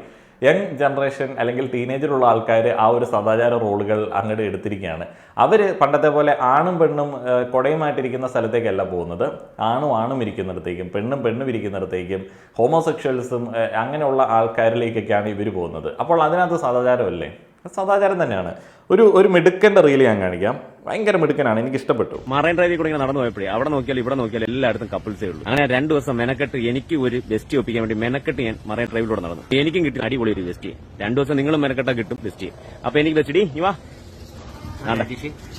യങ് ജനറേഷൻ അല്ലെങ്കിൽ ടീനേജിലുള്ള ആൾക്കാർ ആ ഒരു സദാചാര റോളുകൾ അങ്ങോട്ട് എടുത്തിരിക്കുകയാണ്. അവർ പണ്ടത്തെ പോലെ ആണും പെണ്ണും കുടയുമായിട്ടിരിക്കുന്ന സ്ഥലത്തേക്കല്ല പോകുന്നത്. ആണും ഇരിക്കുന്നിടത്തേക്കും പെണ്ണും ഇരിക്കുന്നിടത്തേക്കും ഹോമോസെക്ഷൽസും അങ്ങനെയുള്ള ആൾക്കാരിലേക്കൊക്കെയാണ് ഇവർ പോകുന്നത്. അപ്പോൾ അതിനകത്ത് സദാചാരമല്ലേ? സദാചാരം തന്നെയാണ്. ഒരു മിടുക്കൻ്റെ റീൽ ഞാൻ കാണിക്കാം. ഭയങ്കര മിടുക്കനാണ്, എനിക്ക് ഇഷ്ടപ്പെട്ടു. മറൈൻ ഡ്രൈവിൽ കൂടെ ഇങ്ങനെ നടന്നു പോയപ്പോഴേ അവിടെ നോക്കിയാൽ ഇവിടെ നോക്കിയാൽ എല്ലായിടത്തും കപ്പിൾസേ ഉള്ളൂ. അങ്ങനെ 2 ദിവസം മെനക്കെട്ട് എനിക്ക് ഒരു ബെസ്റ്റ് ഒപ്പിക്കാൻ വേണ്ടി മെനക്കെട്ട് ഞാൻ മറൈൻ ഡ്രൈവിലൂടെ നടന്നു. എനിക്കും കിട്ടി അടിപൊളി ഒരു ബെസ്റ്റ്. 2 ദിവസം നിങ്ങളും മെനക്കെട്ടാ കിട്ടും ബെസ്റ്റ്. അപ്പൊ എനിക്ക് ബെസ്റ്റ് വാ,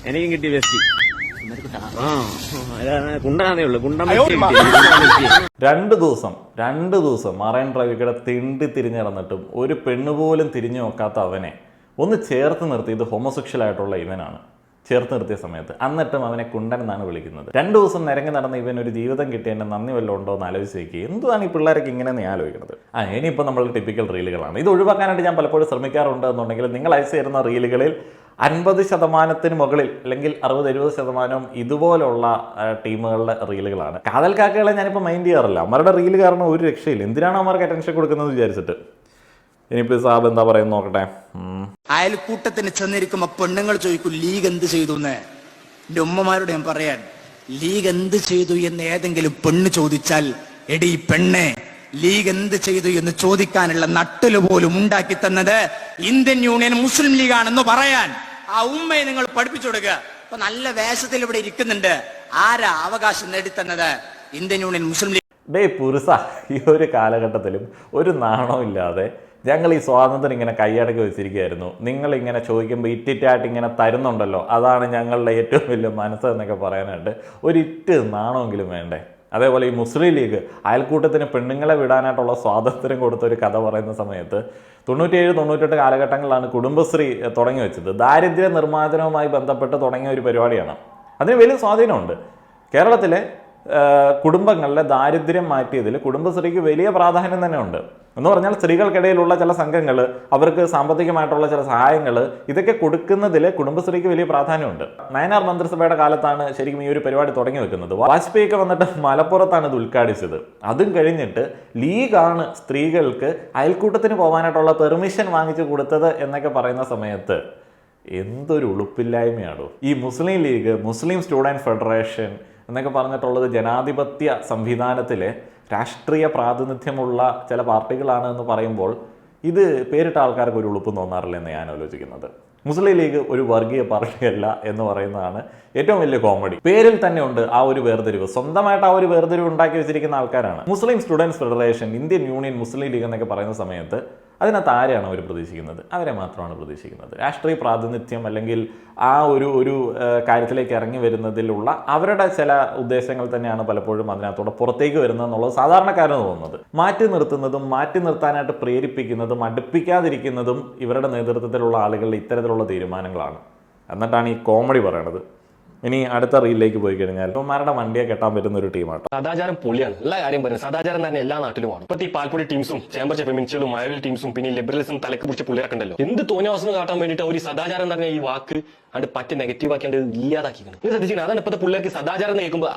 എനിക്കും കിട്ടി ബെസ്റ്റ്. കുണ്ടാന്നേ ഉള്ളു, കുണ്ടം 2 ദിവസം മറൈൻ ഡ്രൈവിൽ തിണ്ടി തിരിഞ്ഞ് നടന്നിട്ടും ഒരു പെണ്ണുപോലും തിരിഞ്ഞു നോക്കാത്ത അവനെ ഒന്ന് ചേർത്ത് നിർത്തിയത് ഹോമോസെക്ഷൽ ആയിട്ടുള്ള ഇവനാണ്. ചേർത്ത് നിർത്തിയ സമയത്ത് എന്നിട്ടും അവനെ കുണ്ടൻ എന്നാണ് വിളിക്കുന്നത്. 2 ദിവസം നിരങ്ങി നടന്ന ഇവൻ ഒരു ജീവിതം കിട്ടിയതിൻ്റെ നന്ദി വല്ലതും ഉണ്ടോ എന്ന് ആലോചിച്ച് നോക്കി. എന്തുവാണ് ഈ പിള്ളേരൊക്കെ ഇങ്ങനെ നീ ആലോചിക്കുന്നത്? ഇനിയിപ്പോൾ നമ്മൾ ടിപ്പിക്കൽ റീലുകളാണ്. ഇത് ഒഴിവാക്കാനായിട്ട് ഞാൻ പലപ്പോഴും ശ്രമിക്കാറുണ്ട്. എന്നുണ്ടെങ്കിൽ നിങ്ങൾ അയച്ചു തരുന്ന റീലുകളിൽ 50% മുകളിൽ അല്ലെങ്കിൽ 60-70% ഇതുപോലുള്ള ടീമുകളുടെ റീലുകളാണ്. കാതൽ കാക്കകളെ ഞാനിപ്പോൾ മൈൻഡ് ചെയ്യാറില്ല. അവരുടെ റീല് കാരണം ഒരു രക്ഷയില്ല. എന്തിനാണ് അവർക്ക് അറ്റൻഷൻ കൊടുക്കുന്നത് വിചാരിച്ചിട്ട്. ഇനിയിപ്പോൾ സാബ് എന്താ പറയുന്നത് നോക്കട്ടെ. അയൽക്കൂട്ടത്തിന് ചെന്നിരിക്കുമ്പോ പെണ്ണുങ്ങൾ ചോദിക്കും ലീഗ് എന്ത് ചെയ്തു എന്ന്. എന്റെ ഉമ്മമാരോട് ഞാൻ പറയാൻ, ലീഗ് എന്ത് ചെയ്തു എന്ന് ഏതെങ്കിലും പെണ്ണ് ചോദിച്ചാൽ, എടി പെണ്ണെ, ലീഗ് എന്ത് ചെയ്തു എന്ന് ചോദിക്കാനുള്ള നട്ടില് പോലും ഉണ്ടാക്കി തന്നത് ഇന്ത്യൻ യൂണിയൻ മുസ്ലിം ലീഗാണെന്ന് പറയാൻ ആ ഉമ്മയെ നിങ്ങൾ പഠിപ്പിച്ചു കൊടുക്കുക. അപ്പൊ നല്ല വേഷത്തിൽ ഇവിടെ ഇരിക്കുന്നുണ്ട്. ആരാ അവകാശം നേടിത്തന്നത്? ഇന്ത്യൻ യൂണിയൻ മുസ്ലിം ലീഗ്. പുരുഷ, ഈ ഒരു കാലഘട്ടത്തിലും ഒരു നാണവും ഇല്ലാതെ ഞങ്ങൾ ഈ സ്വാതന്ത്ര്യം ഇങ്ങനെ കൈയടക്കി വെച്ചിരിക്കുകയായിരുന്നു. നിങ്ങളിങ്ങനെ ചോദിക്കുമ്പോൾ ഇറ്റിറ്റായിട്ട് ഇങ്ങനെ തരുന്നുണ്ടല്ലോ, അതാണ് ഞങ്ങളുടെ ഏറ്റവും വലിയ മനസ്സ് എന്നൊക്കെ പറയാനായിട്ട് ഒരിറ്റ് നാണമെങ്കിലും വേണ്ടേ? അതേപോലെ ഈ മുസ്ലിം ലീഗ് അയൽക്കൂട്ടത്തിന് പെണ്ണുങ്ങളെ വിടാനായിട്ടുള്ള സ്വാതന്ത്ര്യം കൊടുത്ത ഒരു കഥ പറയുന്ന സമയത്ത് 97-98 കാലഘട്ടങ്ങളിലാണ് കുടുംബശ്രീ തുടങ്ങി വെച്ചത്. ദാരിദ്ര്യ നിർമ്മാർജ്ജനവുമായി ബന്ധപ്പെട്ട് തുടങ്ങിയ ഒരു പരിപാടിയാണ്. അതിന് വലിയ സ്വാധീനമുണ്ട്. കേരളത്തിലെ കുടുംബങ്ങളിലെ ദാരിദ്ര്യം മാറ്റിയതിൽ കുടുംബശ്രീക്ക് വലിയ പ്രാധാന്യം തന്നെ ഉണ്ട്. എന്ന് പറഞ്ഞാൽ സ്ത്രീകൾക്കിടയിലുള്ള ചില സംഘങ്ങൾ, അവർക്ക് സാമ്പത്തികമായിട്ടുള്ള ചില സഹായങ്ങൾ, ഇതൊക്കെ കൊടുക്കുന്നതിൽ കുടുംബശ്രീക്ക് വലിയ പ്രാധാന്യമുണ്ട്. നയനാർ മന്ത്രിസഭയുടെ കാലത്താണ് ശരിക്കും ഈ ഒരു പരിപാടി തുടങ്ങി വെക്കുന്നത്. വാജ്പേയിക്ക് വന്നിട്ട് മലപ്പുറത്താണ് ഇത് ഉദ്ഘാടിച്ചത്. അതും കഴിഞ്ഞിട്ട് ലീഗാണ് സ്ത്രീകൾക്ക് അയൽക്കൂട്ടത്തിന് പോകാനായിട്ടുള്ള പെർമിഷൻ വാങ്ങിച്ചു കൊടുത്തത് എന്നൊക്കെ പറയുന്ന സമയത്ത് എന്തൊരു ഉളുപ്പില്ലായ്മയാണോ ഈ മുസ്ലിം ലീഗ്, മുസ്ലിം സ്റ്റുഡൻറ് ഫെഡറേഷൻ എന്നൊക്കെ പറഞ്ഞിട്ടുള്ളത് ജനാധിപത്യ സംവിധാനത്തിലെ രാഷ്ട്രീയ പ്രാതിനിധ്യമുള്ള ചില പാർട്ടികളാണ് എന്ന് പറയുമ്പോൾ ഇത് പേരിട്ട ആൾക്കാർക്ക് ഒരു ഉളുപ്പ് തോന്നാറില്ല എന്ന് ഞാൻ ആലോചിക്കുന്നത്. മുസ്ലിം ലീഗ് ഒരു വർഗീയ പാർട്ടിയല്ല എന്ന് പറയുന്നതാണ് ഏറ്റവും വലിയ കോമഡി. പേരിൽ തന്നെ ഉണ്ട് ആ ഒരു വേർതിരിവ്. സ്വന്തമായിട്ട് ആ ഒരു വേർതിരിവ് ഉണ്ടാക്കി വെച്ചിരിക്കുന്ന ആൾക്കാരാണ്. മുസ്ലിം സ്റ്റുഡൻസ് ഫെഡറേഷൻ, ഇന്ത്യൻ യൂണിയൻ മുസ്ലിം ലീഗ് എന്നൊക്കെ പറയുന്ന സമയത്ത് അതിനകത്ത് ആരെയാണ് അവർ പ്രതീക്ഷിക്കുന്നത്? അവരെ മാത്രമാണ് പ്രതീക്ഷിക്കുന്നത്. രാഷ്ട്രീയ പ്രാതിനിധ്യം അല്ലെങ്കിൽ ആ ഒരു കാര്യത്തിലേക്ക് ഇറങ്ങി വരുന്നതിലുള്ള അവരുടെ ചില ഉദ്ദേശങ്ങൾ തന്നെയാണ് പലപ്പോഴും അതിനകത്തൂടെ പുറത്തേക്ക് വരുന്നതെന്നുള്ളത് സാധാരണക്കാരന് തോന്നുന്നത്. മാറ്റി നിർത്തുന്നതും മാറ്റി നിർത്താനായിട്ട് പ്രേരിപ്പിക്കുന്നതും അടുപ്പിക്കാതിരിക്കുന്നതും ഇവരുടെ നേതൃത്വത്തിലുള്ള ആളുകളുടെ ഇത്തരത്തിലുള്ള തീരുമാനങ്ങളാണ്. എന്നിട്ടാണ് ഈ കോമഡി പറയണത്. ഇനി അടുത്ത റീലിലേക്ക് പോയി കഴിഞ്ഞാൽ ഇവന്മാരുടെ വണ്ടിയെ കെട്ടാൻ പറ്റുന്ന ഒരു ടീമാണ്. സദാചാരം പൊളിയാണ്. എല്ലാ കാര്യം പറയുന്നത് സദാചാരം തന്നെ എല്ലാ നാട്ടിലുമാണ്. ഇപ്പത്തെ ഈ പാൽപ്പൊടി ടീംസും ചേംബർ ഫെമിനിസ്റ്റുകളും മലയാളി ടീംസും പിന്നെ ലിബറലിസം തലക്ക് പിടിച്ച പിള്ളേരൊക്കെ ഉണ്ടല്ലോ. എന്ത് തോന്നിയവസ്ഥ കാട്ടാൻ വേണ്ടിയിട്ട് ഒരു സദാചാരം തന്നെ ഈ വാക്ക് അത് പറ്റി നെഗറ്റീവ് ആക്കിയാണ്ട് ഇല്ലാതാക്കിക്കണം. ഇത് ശ്രദ്ധിക്കണം. അതാണ് ഇപ്പത്തെ പിള്ളേർക്ക് സദാചാരം കേൾക്കുമ്പോൾ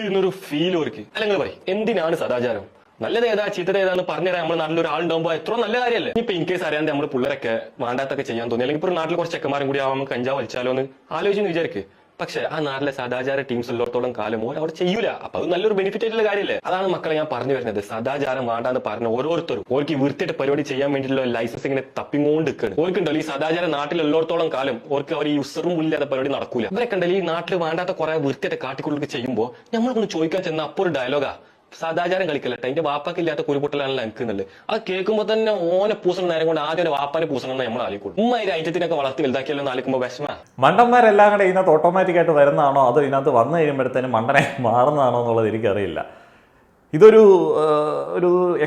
എന്നൊരു ഫീൽ ഓർക്ക്. അല്ലെങ്കിൽ പറയും എന്തിനാണ് സദാചാരം? നല്ലത് ഏതാ ചീത്തത് ഏതാന്ന് പറഞ്ഞുതരാൻ നമ്മുടെ നാട്ടിൽ ഒരാളുണ്ടാകുമ്പോൾ എത്ര നല്ല കാര്യമല്ലേ? ഇപ്പൊ ഇൻ കേസ് അറിയാണ്ട് നമ്മുടെ പിള്ളേരൊക്കെ വേണ്ടാത്തൊക്കെ ചെയ്യാൻ തോന്നി, അല്ലെങ്കിൽ ഇപ്പൊ നാട്ടിൽ കുറച്ച് ചെക്കന്മാരും കൂടി ആവാൻ കഞ്ചാവ് വലിച്ചാലോ എന്ന് ആലോചിച്ച് വിചാരിക്ക്. പക്ഷെ ആ നാട്ടിലെ സദാചാര ടീംസ് ഉള്ളിടത്തോളം കാലം അവിടെ ചെയ്യൂല. അപ്പൊ അത് നല്ലൊരു ബെനിഫിറ്റ് ആയിട്ടുള്ള കാര്യമല്ലേ? അതാണ് മക്കളെ ഞാൻ പറഞ്ഞു വരുന്നത്. സദാചാരം വേണ്ടാന്ന് പറഞ്ഞ ഓരോരുത്തരും ഓർക്ക് ഈ വൃത്തിയുടെ പരിപാടി ചെയ്യാൻ വേണ്ടിയിട്ടുള്ള ലൈസൻസ് ഇങ്ങനെ തപ്പിങ്ങോണ്ട് നിൽക്കുകയാണ്. ഓർക്കുണ്ടല്ലോ ഈ സദാചാരം നാട്ടിലുള്ളിടത്തോളം കാലം ഓർക്ക് അവർ ഈ ഉസറും ഇല്ലാത്ത പരിപാടി നടക്കൂല. ഇവരൊക്കെ ഉണ്ടല്ലോ ഈ നാട്ടിൽ വേണ്ടാത്ത കുറെ വൃത്തിയുടെ കാട്ടിക്കൊള്ളൊക്കെ ചെയ്യുമ്പോൾ നമ്മളൊന്ന് ചോദിക്കാൻ ചെന്ന അപ്പോൾ ഒരു ഡയലോഗാ, സദാചാരം കളിക്കലട്ടെ എന്റെ വാപ്പാക്കില്ലാത്ത കുരുപൊട്ടലാണല്ലോ എനിക്കുന്നുള്ളത്. അത് കേൾക്കുമ്പോൾ തന്നെ ഓനെ പൂസണം നേരം കൊണ്ട് ആദ്യം വാപ്പാനെ പൂസണം നമ്മൾ ആലോചിക്കുള്ളൂ. ഉമ്മാതിരി ഐറ്റത്തിനൊക്കെ വളർത്തി വലുതാക്കിയല്ലോ ആലോചിക്കുമ്പോൾ വിഷമ. മണ്ടന്മാരെല്ലാം കൂടെ ഇതിനകത്ത് ഓട്ടോമാറ്റിക്കായിട്ട് വരുന്നതാണോ അതോ ഇതിനകത്ത് വന്നു കഴിയുമ്പോഴത്തേനും മണ്ടനെ മാറുന്നതാണോ എന്നുള്ളത് എനിക്കറിയില്ല. ഇതൊരു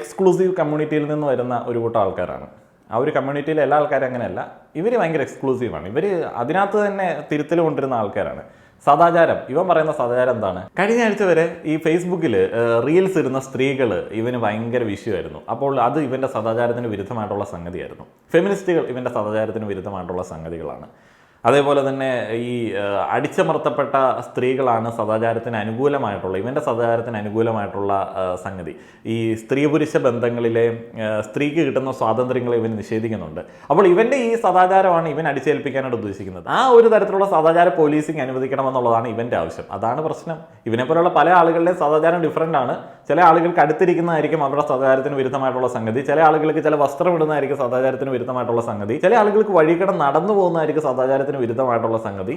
എക്സ്ക്ലൂസീവ് കമ്മ്യൂണിറ്റിയിൽ നിന്ന് വരുന്ന ഒരു കൂട്ടം ആൾക്കാരാണ്. ആ ഒരു കമ്മ്യൂണിറ്റിയിലെ എല്ലാ ആൾക്കാരും അങ്ങനെയല്ല. ഇവർ ഭയങ്കര എക്സ്ക്ലൂസീവാണ്. ഇവർ അതിനകത്ത് തന്നെ തിരുത്തൽ കൊണ്ടിരുന്ന ആൾക്കാരാണ്. സദാചാരം, ഇവൻ പറയുന്ന സദാചാരം എന്താണ്? കഴിഞ്ഞ ആഴ്ച വരെ ഈ ഫേസ്ബുക്കിൽ റീൽസ് ഇടുന്ന സ്ത്രീകൾ ഇവന് ഭയങ്കര വിഷയമായിരുന്നു. അപ്പോൾ അത് ഇവൻ്റെ സദാചാരത്തിന് വിരുദ്ധമായിട്ടുള്ള സംഗതിയായിരുന്നു. ഫെമിനിസ്റ്റുകൾ ഇവൻ്റെ സദാചാരത്തിന് വിരുദ്ധമായിട്ടുള്ള സംഗതികളാണ്. അതേപോലെ തന്നെ ഈ അടിച്ചമർത്തപ്പെട്ട സ്ത്രീകളാണ് സദാചാരത്തിന് അനുകൂലമായിട്ടുള്ള, ഇവൻ്റെ സദാചാരത്തിന് അനുകൂലമായിട്ടുള്ള സംഗതി. ഈ സ്ത്രീ പുരുഷ ബന്ധങ്ങളിലെ സ്ത്രീക്ക് കിട്ടുന്ന സ്വാതന്ത്ര്യങ്ങളെ ഇവൻ നിഷേധിക്കുന്നുണ്ട്. അപ്പോൾ ഇവൻ്റെ ഈ സദാചാരമാണ് ഇവൻ അടിച്ചേൽപ്പിക്കാനായിട്ട് ഉദ്ദേശിക്കുന്നത്. ആ ഒരു തരത്തിലുള്ള സദാചാര പോലീസിങ് അനുവദിക്കണമെന്നുള്ളതാണ് ഇവൻ്റെ ആവശ്യം. അതാണ് പ്രശ്നം. ഇവനെപ്പോലുള്ള പല ആളുകളുടെയും സദാചാരം ഡിഫറൻ്റ് ആണ്. ചില ആളുകൾക്ക് അടുത്തിരിക്കുന്നതായിരിക്കും അവരുടെ സദാചാരത്തിന് വിരുദ്ധമായിട്ടുള്ള സംഗതി. ചില ആളുകൾക്ക് ചില വസ്ത്രം ഇടുന്നതായിരിക്കും സദാചാരത്തിന് വിരുദ്ധമായിട്ടുള്ള സംഗതി. ചില ആളുകൾക്ക് വഴികട നടന്നു പോകുന്നതായിരിക്കും സദാചാരത്തിന് വിരുദ്ധമായിട്ടുള്ള സംഗതി.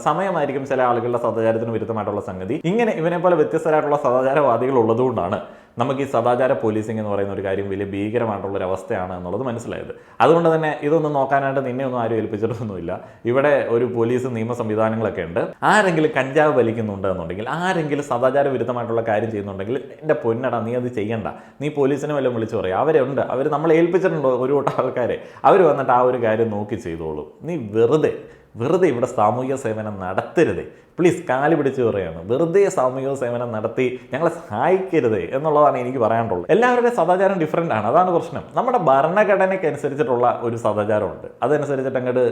സമയമായിരിക്കും ചില ആളുകളുടെ സദാചാരത്തിന് വിരുദ്ധമായിട്ടുള്ള സംഗതി. ഇങ്ങനെ ഇവനെ പോലെ വ്യത്യസ്തരായിട്ടുള്ള സദാചാരവാദികൾ ഉള്ളതുകൊണ്ടാണ് നമുക്ക് ഈ സദാചാര പോലീസിംഗ് എന്ന് പറയുന്ന ഒരു കാര്യം വലിയ ഭീകരമായിട്ടുള്ളൊരു അവസ്ഥയാണ് എന്നുള്ളത് മനസ്സിലായത്. അതുകൊണ്ട് തന്നെ ഇതൊന്നും നോക്കാനായിട്ട് നിന്നെ ഒന്നും ആരും ഏൽപ്പിച്ചിട്ടൊന്നുമില്ല. ഇവിടെ ഒരു പോലീസ് നിയമ സംവിധാനങ്ങളൊക്കെ ഉണ്ട്. ആരെങ്കിലും കഞ്ചാവ് വലിക്കുന്നുണ്ട് എന്നുണ്ടെങ്കിൽ, ആരെങ്കിലും സദാചാര വിരുദ്ധമായിട്ടുള്ള കാര്യം ചെയ്യുന്നുണ്ടെങ്കിൽ എൻ്റെ പൊന്നടാ നീ അത് ചെയ്യണ്ട. നീ പോലീസിനെ വല്ലതും വിളിച്ചു പറയാം. അവരുണ്ട്, അവർ നമ്മൾ ഏൽപ്പിച്ചിട്ടുണ്ടോ ഒരു കൂട്ടം ആൾക്കാരെ, അവർ വന്നിട്ട് ആ ഒരു കാര്യം നോക്കി ചെയ്തോളൂ. നീ വെറുതെ ഇവിടെ സാമൂഹിക സേവനം നടത്തരുതേ പ്ലീസ്. കാല് പിടിച്ച് പറയുകയാണ്. വെറുതെ സാമൂഹിക സേവനം നടത്തി ഞങ്ങളെ സഹായിക്കരുതേ എന്നുള്ളതാണ് എനിക്ക് പറയാനുള്ളത്. എല്ലാവരുടെയും സദാചാരം ഡിഫറൻ്റ് ആണ്. അതാണ് പ്രശ്നം. നമ്മുടെ ഭരണഘടനയ്ക്ക് അനുസരിച്ചിട്ടുള്ള ഒരു സദാചാരമുണ്ട്. അതനുസരിച്ചിട്ട് അങ്ങോട്ട്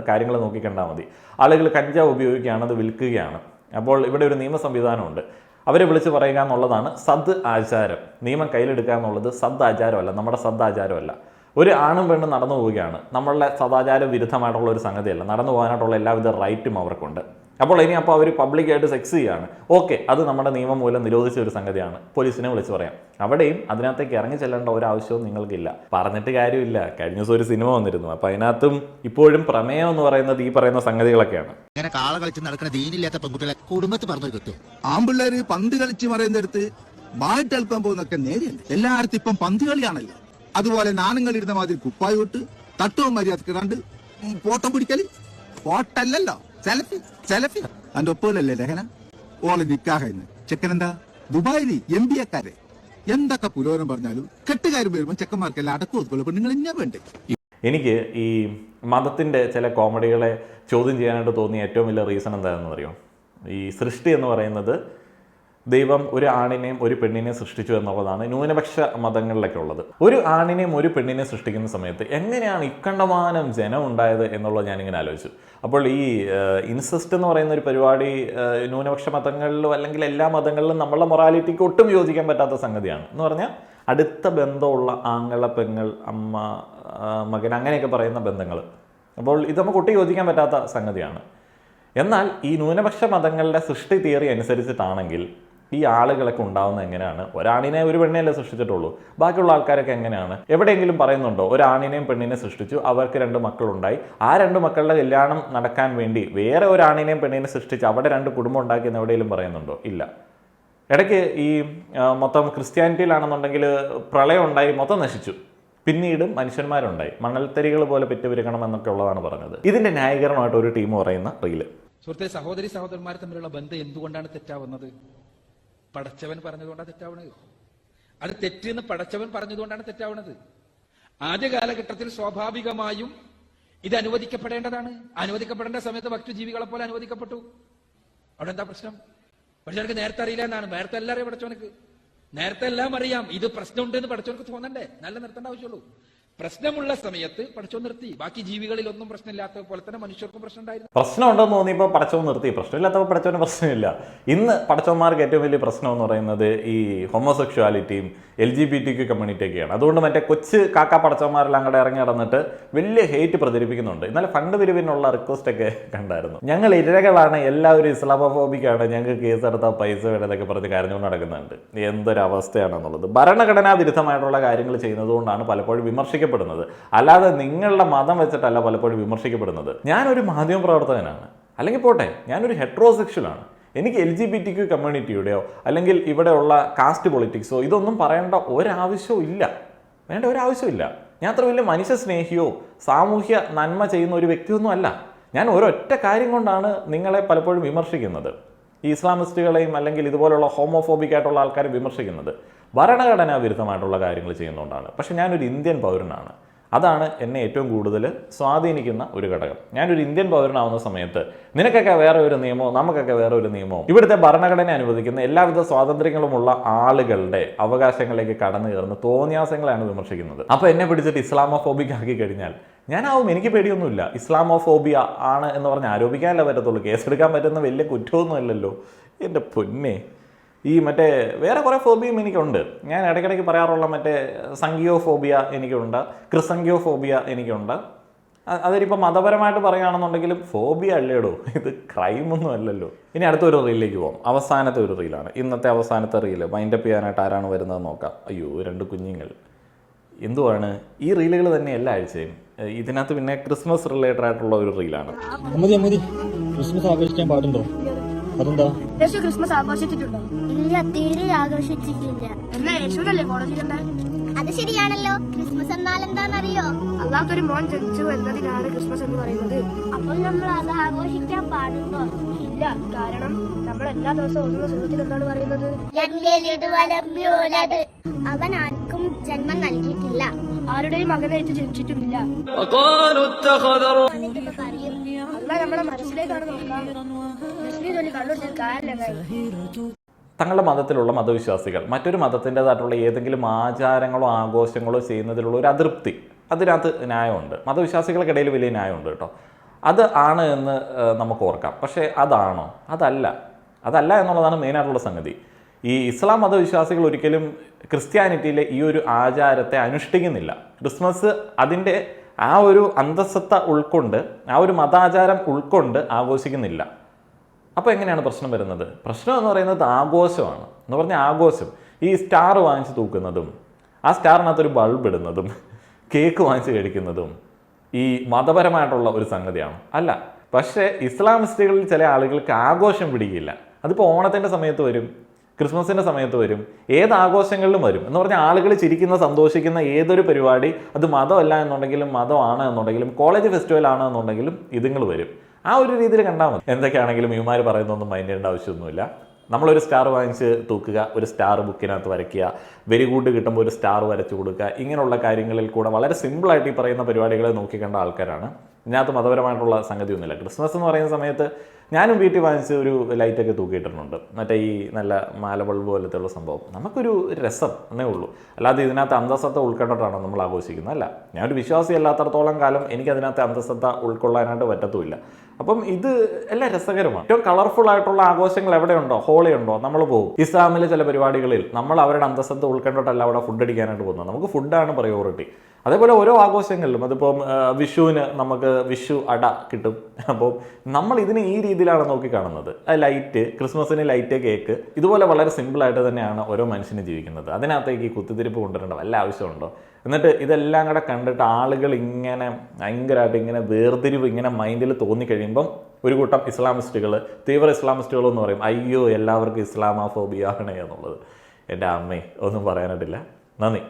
കാര്യങ്ങൾ നോക്കിക്കണ്ടാൽ മതി. ആളുകൾ കഞ്ചാവ് ഉപയോഗിക്കുകയാണ്, അത് വിൽക്കുകയാണ്. അപ്പോൾ ഇവിടെ ഒരു നിയമ സംവിധാനമുണ്ട്. അവരെ വിളിച്ച് പറയുക എന്നുള്ളതാണ് സദ് ആചാരം. നിയമം കയ്യിലെടുക്കുക എന്നുള്ളത് സദ് ആചാരമല്ല, നമ്മുടെ സദ് ആചാരമല്ല. ഒരു ആണും പെണ്ണും നടന്നു പോവുകയാണ്. നമ്മളുടെ സദാചാര വിരുദ്ധമായിട്ടുള്ള ഒരു സംഗതിയല്ല. നടന്നു പോകാനായിട്ടുള്ള എല്ലാവിധ റൈറ്റും അവർക്കുണ്ട്. അപ്പോൾ അവർ പബ്ലിക്കായിട്ട് സെക്സ് ചെയ്യുകയാണ്. ഓക്കെ, അത് നമ്മുടെ നിയമം മൂലം നിരോധിച്ച ഒരു സംഗതിയാണ്. പോലീസിനെ വിളിച്ച് പറയാം. അവിടെയും അതിനകത്തേക്ക് ഇറങ്ങി ചെല്ലേണ്ട ഒരു ആവശ്യവും നിങ്ങൾക്കില്ല. പറഞ്ഞിട്ട് കാര്യമില്ല. കഴിഞ്ഞ ദിവസം ഒരു സിനിമ വന്നിരുന്നു. അപ്പോൾ അതിനകത്തും ഇപ്പോഴും പ്രമേയം എന്ന് പറയുന്നത് ഈ പറയുന്ന സംഗതികളൊക്കെയാണ്. ഇങ്ങനെ കാള കളിച്ച് നടക്കുന്ന ദീനില്ലാത്ത പെൺകുട്ടികളെ കുടുംബത്തിൽ പറഞ്ഞു കിട്ടും. ആമ്പിള്ളേര് പന്ത് കളിച്ച് മറയുന്നിടത്ത് ബാറ്റ് കളിക്കാൻ പോകുന്നൊക്കെ നേരെയല്ല. എല്ലായിടത്തും ഇപ്പം പന്ത് കളിയാണല്ലോ. അതുപോലെ നാണുങ്ങൾ ഇരുന്ന മാതിരി കുപ്പായി വിട്ട് തട്ടവും മര്യാദക്ക് കണ്ട് ഫോട്ടോ പിടിക്കല്. ഫോട്ടല്ലല്ലോ, സെൽഫി. അതിന്റെ ഒപ്പമല്ലേ ലഹന. ഓള് നിക്കാഹ ചെക്കനെന്താ ദുബായിൽ MBA-ക്കാരെ എന്തൊക്കെ പുരോഗമനം പറഞ്ഞാലും കെട്ടുകാർ വരുമ്പോൾ ചെക്കന്മാർക്കെല്ലാം അടക്കം ഒതുക്കുള്ളൂ പെണ്ണുങ്ങൾ ഇങ്ങനെ വേണ്ടേ. എനിക്ക് ഈ മതത്തിൻ്റെ ചില കോമഡികളെ ചോദ്യം ചെയ്യാനായിട്ട് തോന്നിയ ഏറ്റവും വലിയ റീസൺ എന്താണെന്ന് അറിയോ? ഈ സൃഷ്ടി എന്ന് പറയുന്നത് ദൈവം ഒരു ആണിനെയും ഒരു പെണ്ണിനെയും സൃഷ്ടിച്ചു എന്നുള്ളതാണ് ന്യൂനപക്ഷ മതങ്ങളിലൊക്കെ ഉള്ളത്. ഒരു ആണിനെയും ഒരു പെണ്ണിനെയും സൃഷ്ടിക്കുന്ന സമയത്ത് എങ്ങനെയാണ് ഇക്കണ്ടമാനം ജനം ഉണ്ടായത് എന്നുള്ളത് ഞാനിങ്ങനെ ആലോചിച്ചു. അപ്പോൾ ഈ ഇൻസെസ്റ്റ് എന്ന് പറയുന്ന ഒരു പരിപാടി ന്യൂനപക്ഷ മതങ്ങളിലും അല്ലെങ്കിൽ എല്ലാ മതങ്ങളിലും നമ്മളുടെ മൊറാലിറ്റിക്ക് ഒട്ടും യോജിക്കാൻ പറ്റാത്ത സംഗതിയാണ്. എന്ന് പറഞ്ഞാൽ അടുത്ത ബന്ധമുള്ള ആങ്ങള, പെങ്ങൾ, അമ്മ, മകൻ അങ്ങനെയൊക്കെ പറയുന്ന ബന്ധങ്ങൾ. അപ്പോൾ ഇത് നമുക്ക് ഒട്ടും യോജിക്കാൻ പറ്റാത്ത സംഗതിയാണ്. എന്നാൽ ഈ ന്യൂനപക്ഷ മതങ്ങളുടെ സൃഷ്ടി തിയറി അനുസരിച്ചിട്ടാണെങ്കിൽ ഈ ആളുകളൊക്കെ ഉണ്ടാവുന്നത് എങ്ങനെയാണ്? ഒരാണിനെ ഒരു പെണ്ണിനല്ലേ സൃഷ്ടിച്ചിട്ടുള്ളൂ, ബാക്കിയുള്ള ആൾക്കാരൊക്കെ എങ്ങനെയാണ്? എവിടെയെങ്കിലും പറയുന്നുണ്ടോ ഒരാണിനെയും പെണ്ണിനെ സൃഷ്ടിച്ചു, അവർക്ക് 2 മക്കളുണ്ടായി, ആ 2 മക്കളുടെ കല്യാണം നടക്കാൻ വേണ്ടി വേറെ ഒരാണിനെയും പെണ്ണിനെ സൃഷ്ടിച്ച് അവിടെ 2 കുടുംബം ഉണ്ടാക്കിയെന്ന് എവിടെയെങ്കിലും പറയുന്നുണ്ടോ? ഇല്ല. ഇടയ്ക്ക് ഈ മൊത്തം ക്രിസ്ത്യാനിറ്റിയിലാണെന്നുണ്ടെങ്കിൽ പ്രളയം ഉണ്ടായി, മൊത്തം നശിച്ചു, പിന്നീടും മനുഷ്യന്മാരുണ്ടായി, മണൽത്തരികൾ പോലെ പെറ്റുപിരുക്കണം എന്നൊക്കെ ഉള്ളതാണ് പറഞ്ഞത്. ഇതിന്റെ ന്യായീകരണമായിട്ട് ഒരു ടീം പറയുന്ന റീല്. സുഹൃത്തെ, സഹോദരി സഹോദരന്മാർ തമ്മിലുള്ള ബന്ധം എന്തുകൊണ്ടാണ് തെറ്റാവുന്നത്? പടച്ചവൻ പറഞ്ഞതുകൊണ്ടാണ് തെറ്റാവുന്നത്. അത് തെറ്റെന്ന് പടച്ചവൻ പറഞ്ഞതുകൊണ്ടാണ് തെറ്റാവുന്നത്. ആദ്യ കാലഘട്ടത്തിൽ സ്വാഭാവികമായും ഇത് അനുവദിക്കപ്പെടേണ്ടതാണ്. അനുവദിക്കപ്പെടേണ്ട സമയത്ത് ഭക്തജീവികളെ പോലെ അനുവദിക്കപ്പെട്ടു. അവിടെ എന്താ പ്രശ്നം? പക്ഷെ എനിക്ക് നേരത്തെ അറിയില്ല എന്നാണ്. നേരത്തെ എല്ലാം അറിയാം പടച്ചവനക്ക്, നേരത്തെ എല്ലാം അറിയാം. ഇത് പ്രശ്നമുണ്ട് എന്ന് പടച്ചവനക്ക് തോന്നണ്ടേ? നല്ല നിർത്തേണ്ട ആവശ്യമുള്ളൂ. പ്രശ്നമുള്ള സമയത്ത് പടച്ചോൻ നിർത്തി. ബാക്കി ജീവികളിൽ ഒന്നും പ്രശ്നമില്ലാത്ത പോലെ തന്നെ മനുഷ്യർക്കും പ്രശ്നം ഉണ്ടായിരുന്നു. പ്രശ്നമുണ്ടെന്ന് തോന്നിയപ്പോൾ പടച്ചോൻ നിർത്തി. പ്രശ്നമില്ലാത്തപ്പോൾ പടച്ചോന് പ്രശ്നമില്ല. ഇന്ന് പടച്ചോന്മാർക്ക് ഏറ്റവും വലിയ പ്രശ്നം എന്ന് പറയുന്നത് ഈ ഹോമോസെക്ഷുവാലിറ്റിയും LGBTQ കമ്മ്യൂണിറ്റിയൊക്കെയാണ്. അതുകൊണ്ട് മറ്റേ കൊച്ചു കാക്ക പടച്ചോന്മാരെല്ലാം അങ്ങോട്ട് ഇറങ്ങി നടന്നിട്ട് വലിയ ഹേറ്റ് പ്രചരിപ്പിക്കുന്നുണ്ട്. ഇന്നലെ ഫണ്ട് പിരിവിനുള്ള റിക്വസ്റ്റ് ഒക്കെ കണ്ടായിരുന്നു. ഞങ്ങൾ ഇരകളാണ്, എല്ലാവരും ഇസ്ലാമോഫോബിക്കാണ്, ഞങ്ങൾക്ക് കേസെടുത്താൽ പൈസ വേണ്ടതൊക്കെ പറഞ്ഞ് കരഞ്ഞുകൊണ്ട് നടക്കുന്നുണ്ട്. എന്തൊരവസ്ഥയാണെന്നുള്ളത്. ഭരണഘടനാ വിരുദ്ധമായിട്ടുള്ള കാര്യങ്ങൾ ചെയ്യുന്നതുകൊണ്ടാണ് പലപ്പോഴും വിമർശിക്കപ്പെടുന്നത്. അല്ലാതെ നിങ്ങളുടെ മതം വെച്ചിട്ടല്ല പലപ്പോഴും വിമർശിക്കപ്പെടുന്നത്. ഞാനൊരു മാധ്യമ പ്രവർത്തകനാണ്, അല്ലെങ്കിൽ പോട്ടെ ഞാനൊരു ഹെട്രോസെക്ഷലാണ്. എനിക്ക് LGBTQ കമ്മ്യൂണിറ്റിയുടെയോ അല്ലെങ്കിൽ ഇവിടെയുള്ള കാസ്റ്റ് പൊളിറ്റിക്സോ ഇതൊന്നും പറയേണ്ട ഒരാവശ്യവും ഇല്ല, വേണ്ട ഒരാവശ്യമില്ല. ഞാൻ അത്ര വലിയ മനുഷ്യ സ്നേഹിയോ സാമൂഹ്യ നന്മ ചെയ്യുന്ന ഒരു വ്യക്തിയൊന്നും അല്ല. ഞാൻ ഒരൊറ്റ കാര്യം കൊണ്ടാണ് നിങ്ങളെ പലപ്പോഴും വിമർശിക്കുന്നത്, ഈ ഇസ്ലാമിസ്റ്റുകളെയും അല്ലെങ്കിൽ ഇതുപോലുള്ള ഹോമോഫോബിക് ആയിട്ടുള്ള ആൾക്കാരെ വിമർശിക്കുന്നത്. ഭരണഘടനാ വിരുദ്ധമായിട്ടുള്ള കാര്യങ്ങൾ ചെയ്യുന്നതുകൊണ്ടാണ്. പക്ഷെ ഞാനൊരു ഇന്ത്യൻ പൗരനാണ്. അതാണ് എന്നെ ഏറ്റവും കൂടുതൽ സ്വാധീനിക്കുന്ന ഒരു ഘടകം. ഞാനൊരു ഇന്ത്യൻ പൗരനാവുന്ന സമയത്ത് നിനക്കൊക്കെ വേറെ ഒരു നിയമവും നമുക്കൊക്കെ വേറെ ഒരു നിയമവും, ഇവിടുത്തെ ഭരണഘടന അനുവദിക്കുന്ന എല്ലാവിധ സ്വാതന്ത്ര്യങ്ങളുമുള്ള ആളുകളുടെ അവകാശങ്ങളിലേക്ക് കടന്നു കയറുന്ന തോന്നിയാസങ്ങളാണ് വിമർശിക്കുന്നത്. അപ്പോൾ എന്നെ പിടിച്ചിട്ട് ഇസ്ലാമോഫോബിക് ആക്കി കഴിഞ്ഞാൽ ഞാനാവും, എനിക്ക് പേടിയൊന്നുമില്ല. ഇസ്ലാമോഫോബിയ ആണ് എന്ന് പറഞ്ഞ് ആരോപിക്കാനല്ലേ പറ്റത്തുള്ളൂ, കേസെടുക്കാൻ പറ്റുന്ന വലിയ കുറ്റമൊന്നും അല്ലല്ലോ. എൻ്റെ പൊന്നെ, ഈ മറ്റേ വേറെ കുറേ ഫോബിയും എനിക്കുണ്ട്. ഞാൻ ഇടയ്ക്കിടയ്ക്ക് പറയാറുള്ള മറ്റേ സംഘിയോഫോബിയ എനിക്കുണ്ട്, ക്രിസംഘിയോഫോബിയ എനിക്കുണ്ട്. അതിനിപ്പോൾ മതപരമായിട്ട് പറയുകയാണെന്നുണ്ടെങ്കിലും ഫോബിയ അല്ലേടോ, ഇത് ക്രൈമൊന്നും അല്ലല്ലോ. ഇനി അടുത്തൊരു റീലിലേക്ക് പോകാം. അവസാനത്തെ ഒരു റീലാണ്, ഇന്നത്തെ അവസാനത്തെ റീല്. മൈൻഡപ്പ് ചെയ്യാനായിട്ട് ആരാണ് വരുന്നത് നോക്കാം. അയ്യോ, 2 കുഞ്ഞുങ്ങൾ. എന്തുവാണ് ഈ റീലുകൾ തന്നെ എല്ലാ ആഴ്ചയും? ഇതിനകത്ത് പിന്നെ ക്രിസ്മസ് റിലേറ്റഡ് ആയിട്ടുള്ള ഒരു റീലാണ്. ക്രിസ്മസ് ആഘോഷിക്കാൻ പാടുണ്ടോ? അതെന്താ? യേശു ക്രിസ്മസ് ആഘോഷിച്ചിട്ടുണ്ടോ? ഇല്ല, തീരെ ആഘോഷിച്ചിട്ടില്ല. എന്നാ യേശുവല്ലേ കോളേജിലുണ്ട്? അത് ശരിയാണല്ലോ. ക്രിസ്മസ് എന്നാൽ എന്താണെന്നറിയോ? അല്ലാത്തൊരു മോൻ ജനിച്ചു എന്നതിനാണ് ക്രിസ്മസ് എന്ന് പറയുന്നത്. അപ്പോൾ നമ്മൾ അത് ആഘോഷിക്കാൻ പാടുണ്ടോ? ഇല്ല, കാരണം നമ്മൾ എല്ലാ ദിവസവും ഓടുന്ന സുഹൃത്തിൽ എന്താണ് പറയുന്നത്? അവൻ ആർക്കും ജന്മം നൽകിയിട്ടില്ല, ആരുടെയും മകനായിട്ട് ജനിച്ചിട്ടുമില്ല. അല്ല, നമ്മളെ മനസ്സിലേക്കാണ് നോക്കാം. തങ്ങളുടെ മതത്തിലുള്ള മതവിശ്വാസികൾ മറ്റൊരു മതത്തിൻ്റെതായിട്ടുള്ള ഏതെങ്കിലും ആചാരങ്ങളോ ആഘോഷങ്ങളോ ചെയ്യുന്നതിലുള്ള ഒരു അതൃപ്തി, അതിനകത്ത് ന്യായമുണ്ട്. മതവിശ്വാസികൾക്കിടയിൽ വലിയ ന്യായമുണ്ട് കേട്ടോ. അത് ആണ് എന്ന് നമുക്ക് ഓർക്കാം. പക്ഷേ അതാണോ? അതല്ല എന്നുള്ളതാണ് മെയിനായിട്ടുള്ള സംഗതി. ഈ ഇസ്ലാം മതവിശ്വാസികൾ ഒരിക്കലും ക്രിസ്ത്യാനിറ്റിയിലെ ഈ ഒരു ആചാരത്തെ അനുഷ്ഠിക്കുന്നില്ല. ക്രിസ്മസ് അതിൻ്റെ ആ ഒരു അന്തസ്സത്ത ഉൾക്കൊണ്ട്, ആ ഒരു മതാചാരം ഉൾക്കൊണ്ട് ആഘോഷിക്കുന്നില്ല. അപ്പോൾ എങ്ങനെയാണ് പ്രശ്നം വരുന്നത്? പ്രശ്നം എന്ന് പറയുന്നത് ആഘോഷമാണ്. എന്ന് പറഞ്ഞാൽ ആഘോഷം, ഈ സ്റ്റാർ വാങ്ങിച്ച് തൂക്കുന്നതും ആ സ്റ്റാറിനകത്തൊരു ബൾബ് ഇടുന്നതും കേക്ക് വാങ്ങിച്ച് കഴിക്കുന്നതും ഈ മതപരമായിട്ടുള്ള ഒരു സംഗതിയാണ് അല്ല. പക്ഷേ ഇസ്ലാമിസ്റ്റുകളിൽ ചില ആളുകൾക്ക് ആഘോഷം പിടിക്കില്ല. അതിപ്പോൾ ഓണത്തിൻ്റെ സമയത്ത് വരും, ക്രിസ്മസിൻ്റെ സമയത്ത് വരും, ഏത് ആഘോഷങ്ങളിലും വരും. എന്ന് പറഞ്ഞാൽ ആളുകൾ ചിരിക്കുന്ന സന്തോഷിക്കുന്ന ഏതൊരു പരിപാടി, അത് മതമല്ല എന്നുണ്ടെങ്കിലും മതമാണ് എന്നുണ്ടെങ്കിലും കോളേജ് ഫെസ്റ്റിവൽ ആണ് എന്നുണ്ടെങ്കിലും ഇതുങ്ങൾ വരും. ആ ഒരു രീതിയിൽ കണ്ടാൽ മതി. എന്തൊക്കെയാണെങ്കിലും ഇവന്മാർ പറയുന്നൊന്നും മൈൻഡ് ചെയ്യേണ്ട ആവശ്യമൊന്നുമില്ല. നമ്മളൊരു സ്റ്റാർ വാങ്ങിച്ച് തൂക്കുക, ഒരു സ്റ്റാർ ബുക്കിനകത്ത് വരയ്ക്കുക, വെരി ഗുഡ് കിട്ടുമ്പോൾ ഒരു സ്റ്റാർ വരച്ചു കൊടുക്കുക, ഇങ്ങനെയുള്ള കാര്യങ്ങളിൽ കൂടെ വളരെ സിമ്പിളായിട്ട് ഈ പറയുന്ന പരിപാടികളെ നോക്കിക്കണ്ട ആൾക്കാരാണ്. ഇതിനകത്ത് മതപരമായിട്ടുള്ള സംഗതിയൊന്നുമില്ല. ക്രിസ്മസ് എന്ന് പറയുന്ന സമയത്ത് ഞാനും വീട്ടിൽ വാങ്ങിച്ച് ഒരു ലൈറ്റൊക്കെ തൂക്കിയിട്ടിട്ടുണ്ട്, മറ്റേ ഈ നല്ല മാല ബൾബ് പോലത്തെ ഉള്ള സംഭവം. നമുക്കൊരു രസം എന്നേ ഉള്ളൂ, അല്ലാതെ ഇതിനകത്ത് അന്തസ്സത്ത ഉൾക്കൊണ്ടിട്ടാണോ നമ്മൾ ആഘോഷിക്കുന്നത്? അല്ല. ഞാനൊരു വിശ്വാസി അല്ലാത്തടത്തോളം കാലം എനിക്കതിനകത്ത് അന്തസ്സത്ത ഉൾക്കൊള്ളാനായിട്ട് പറ്റത്തുമില്ല. അപ്പം ഇത് എല്ലാം രസകരമാണ്. ഏറ്റവും കളർഫുൾ ആയിട്ടുള്ള ആഘോഷങ്ങൾ എവിടെയുണ്ടോ, ഹോളി ഉണ്ടോ, നമ്മൾ പോകും. ഇസ്ലാമിലെ ചില പരിപാടികളിൽ നമ്മൾ അവരുടെ അന്തസ്സത്ത ഉൾക്കൊണ്ടിട്ടല്ല അവിടെ ഫുഡ് അടിക്കാനായിട്ട് പോകുന്നത്. നമുക്ക് ഫുഡാണ് പ്രയോറിറ്റി. അതേപോലെ ഓരോ ആഘോഷങ്ങളിലും, അതിപ്പം വിഷുവിന് നമുക്ക് വിഷു അട കിട്ടും. അപ്പോൾ നമ്മൾ ഇതിനെ ഈ രീതിയിലാണ് നോക്കിക്കാണുന്നത്. ലൈറ്റ്, ക്രിസ്മസിന് ലൈറ്റ്, കേക്ക്, ഇതുപോലെ വളരെ സിമ്പിളായിട്ട് തന്നെയാണ് ഓരോ മനുഷ്യനും ജീവിക്കുന്നത്. അതിനകത്തേക്ക് ഈ കുത്തിത്തിരിപ്പ് കൊണ്ടുവരേണ്ട വല്ല ആവശ്യമുണ്ടോ? എന്നിട്ട് ഇതെല്ലാം കൂടെ കണ്ടിട്ട് ആളുകൾ ഇങ്ങനെ ഭയങ്കരമായിട്ട് ഇങ്ങനെ വേർതിരിവ് ഇങ്ങനെ മൈൻഡിൽ തോന്നിക്കഴിയുമ്പം ഒരു കൂട്ടം ഇസ്ലാമിസ്റ്റുകൾ, തീവ്ര ഇസ്ലാമിസ്റ്റുകൾ എന്ന് പറയും, അയ്യോ എല്ലാവർക്കും ഇസ്ലാമോഫോബിയ ആണ് എന്നുള്ളത്. എൻ്റെ അമ്മേ, ഒന്നും പറയാനായിട്ടില്ല. നന്ദി.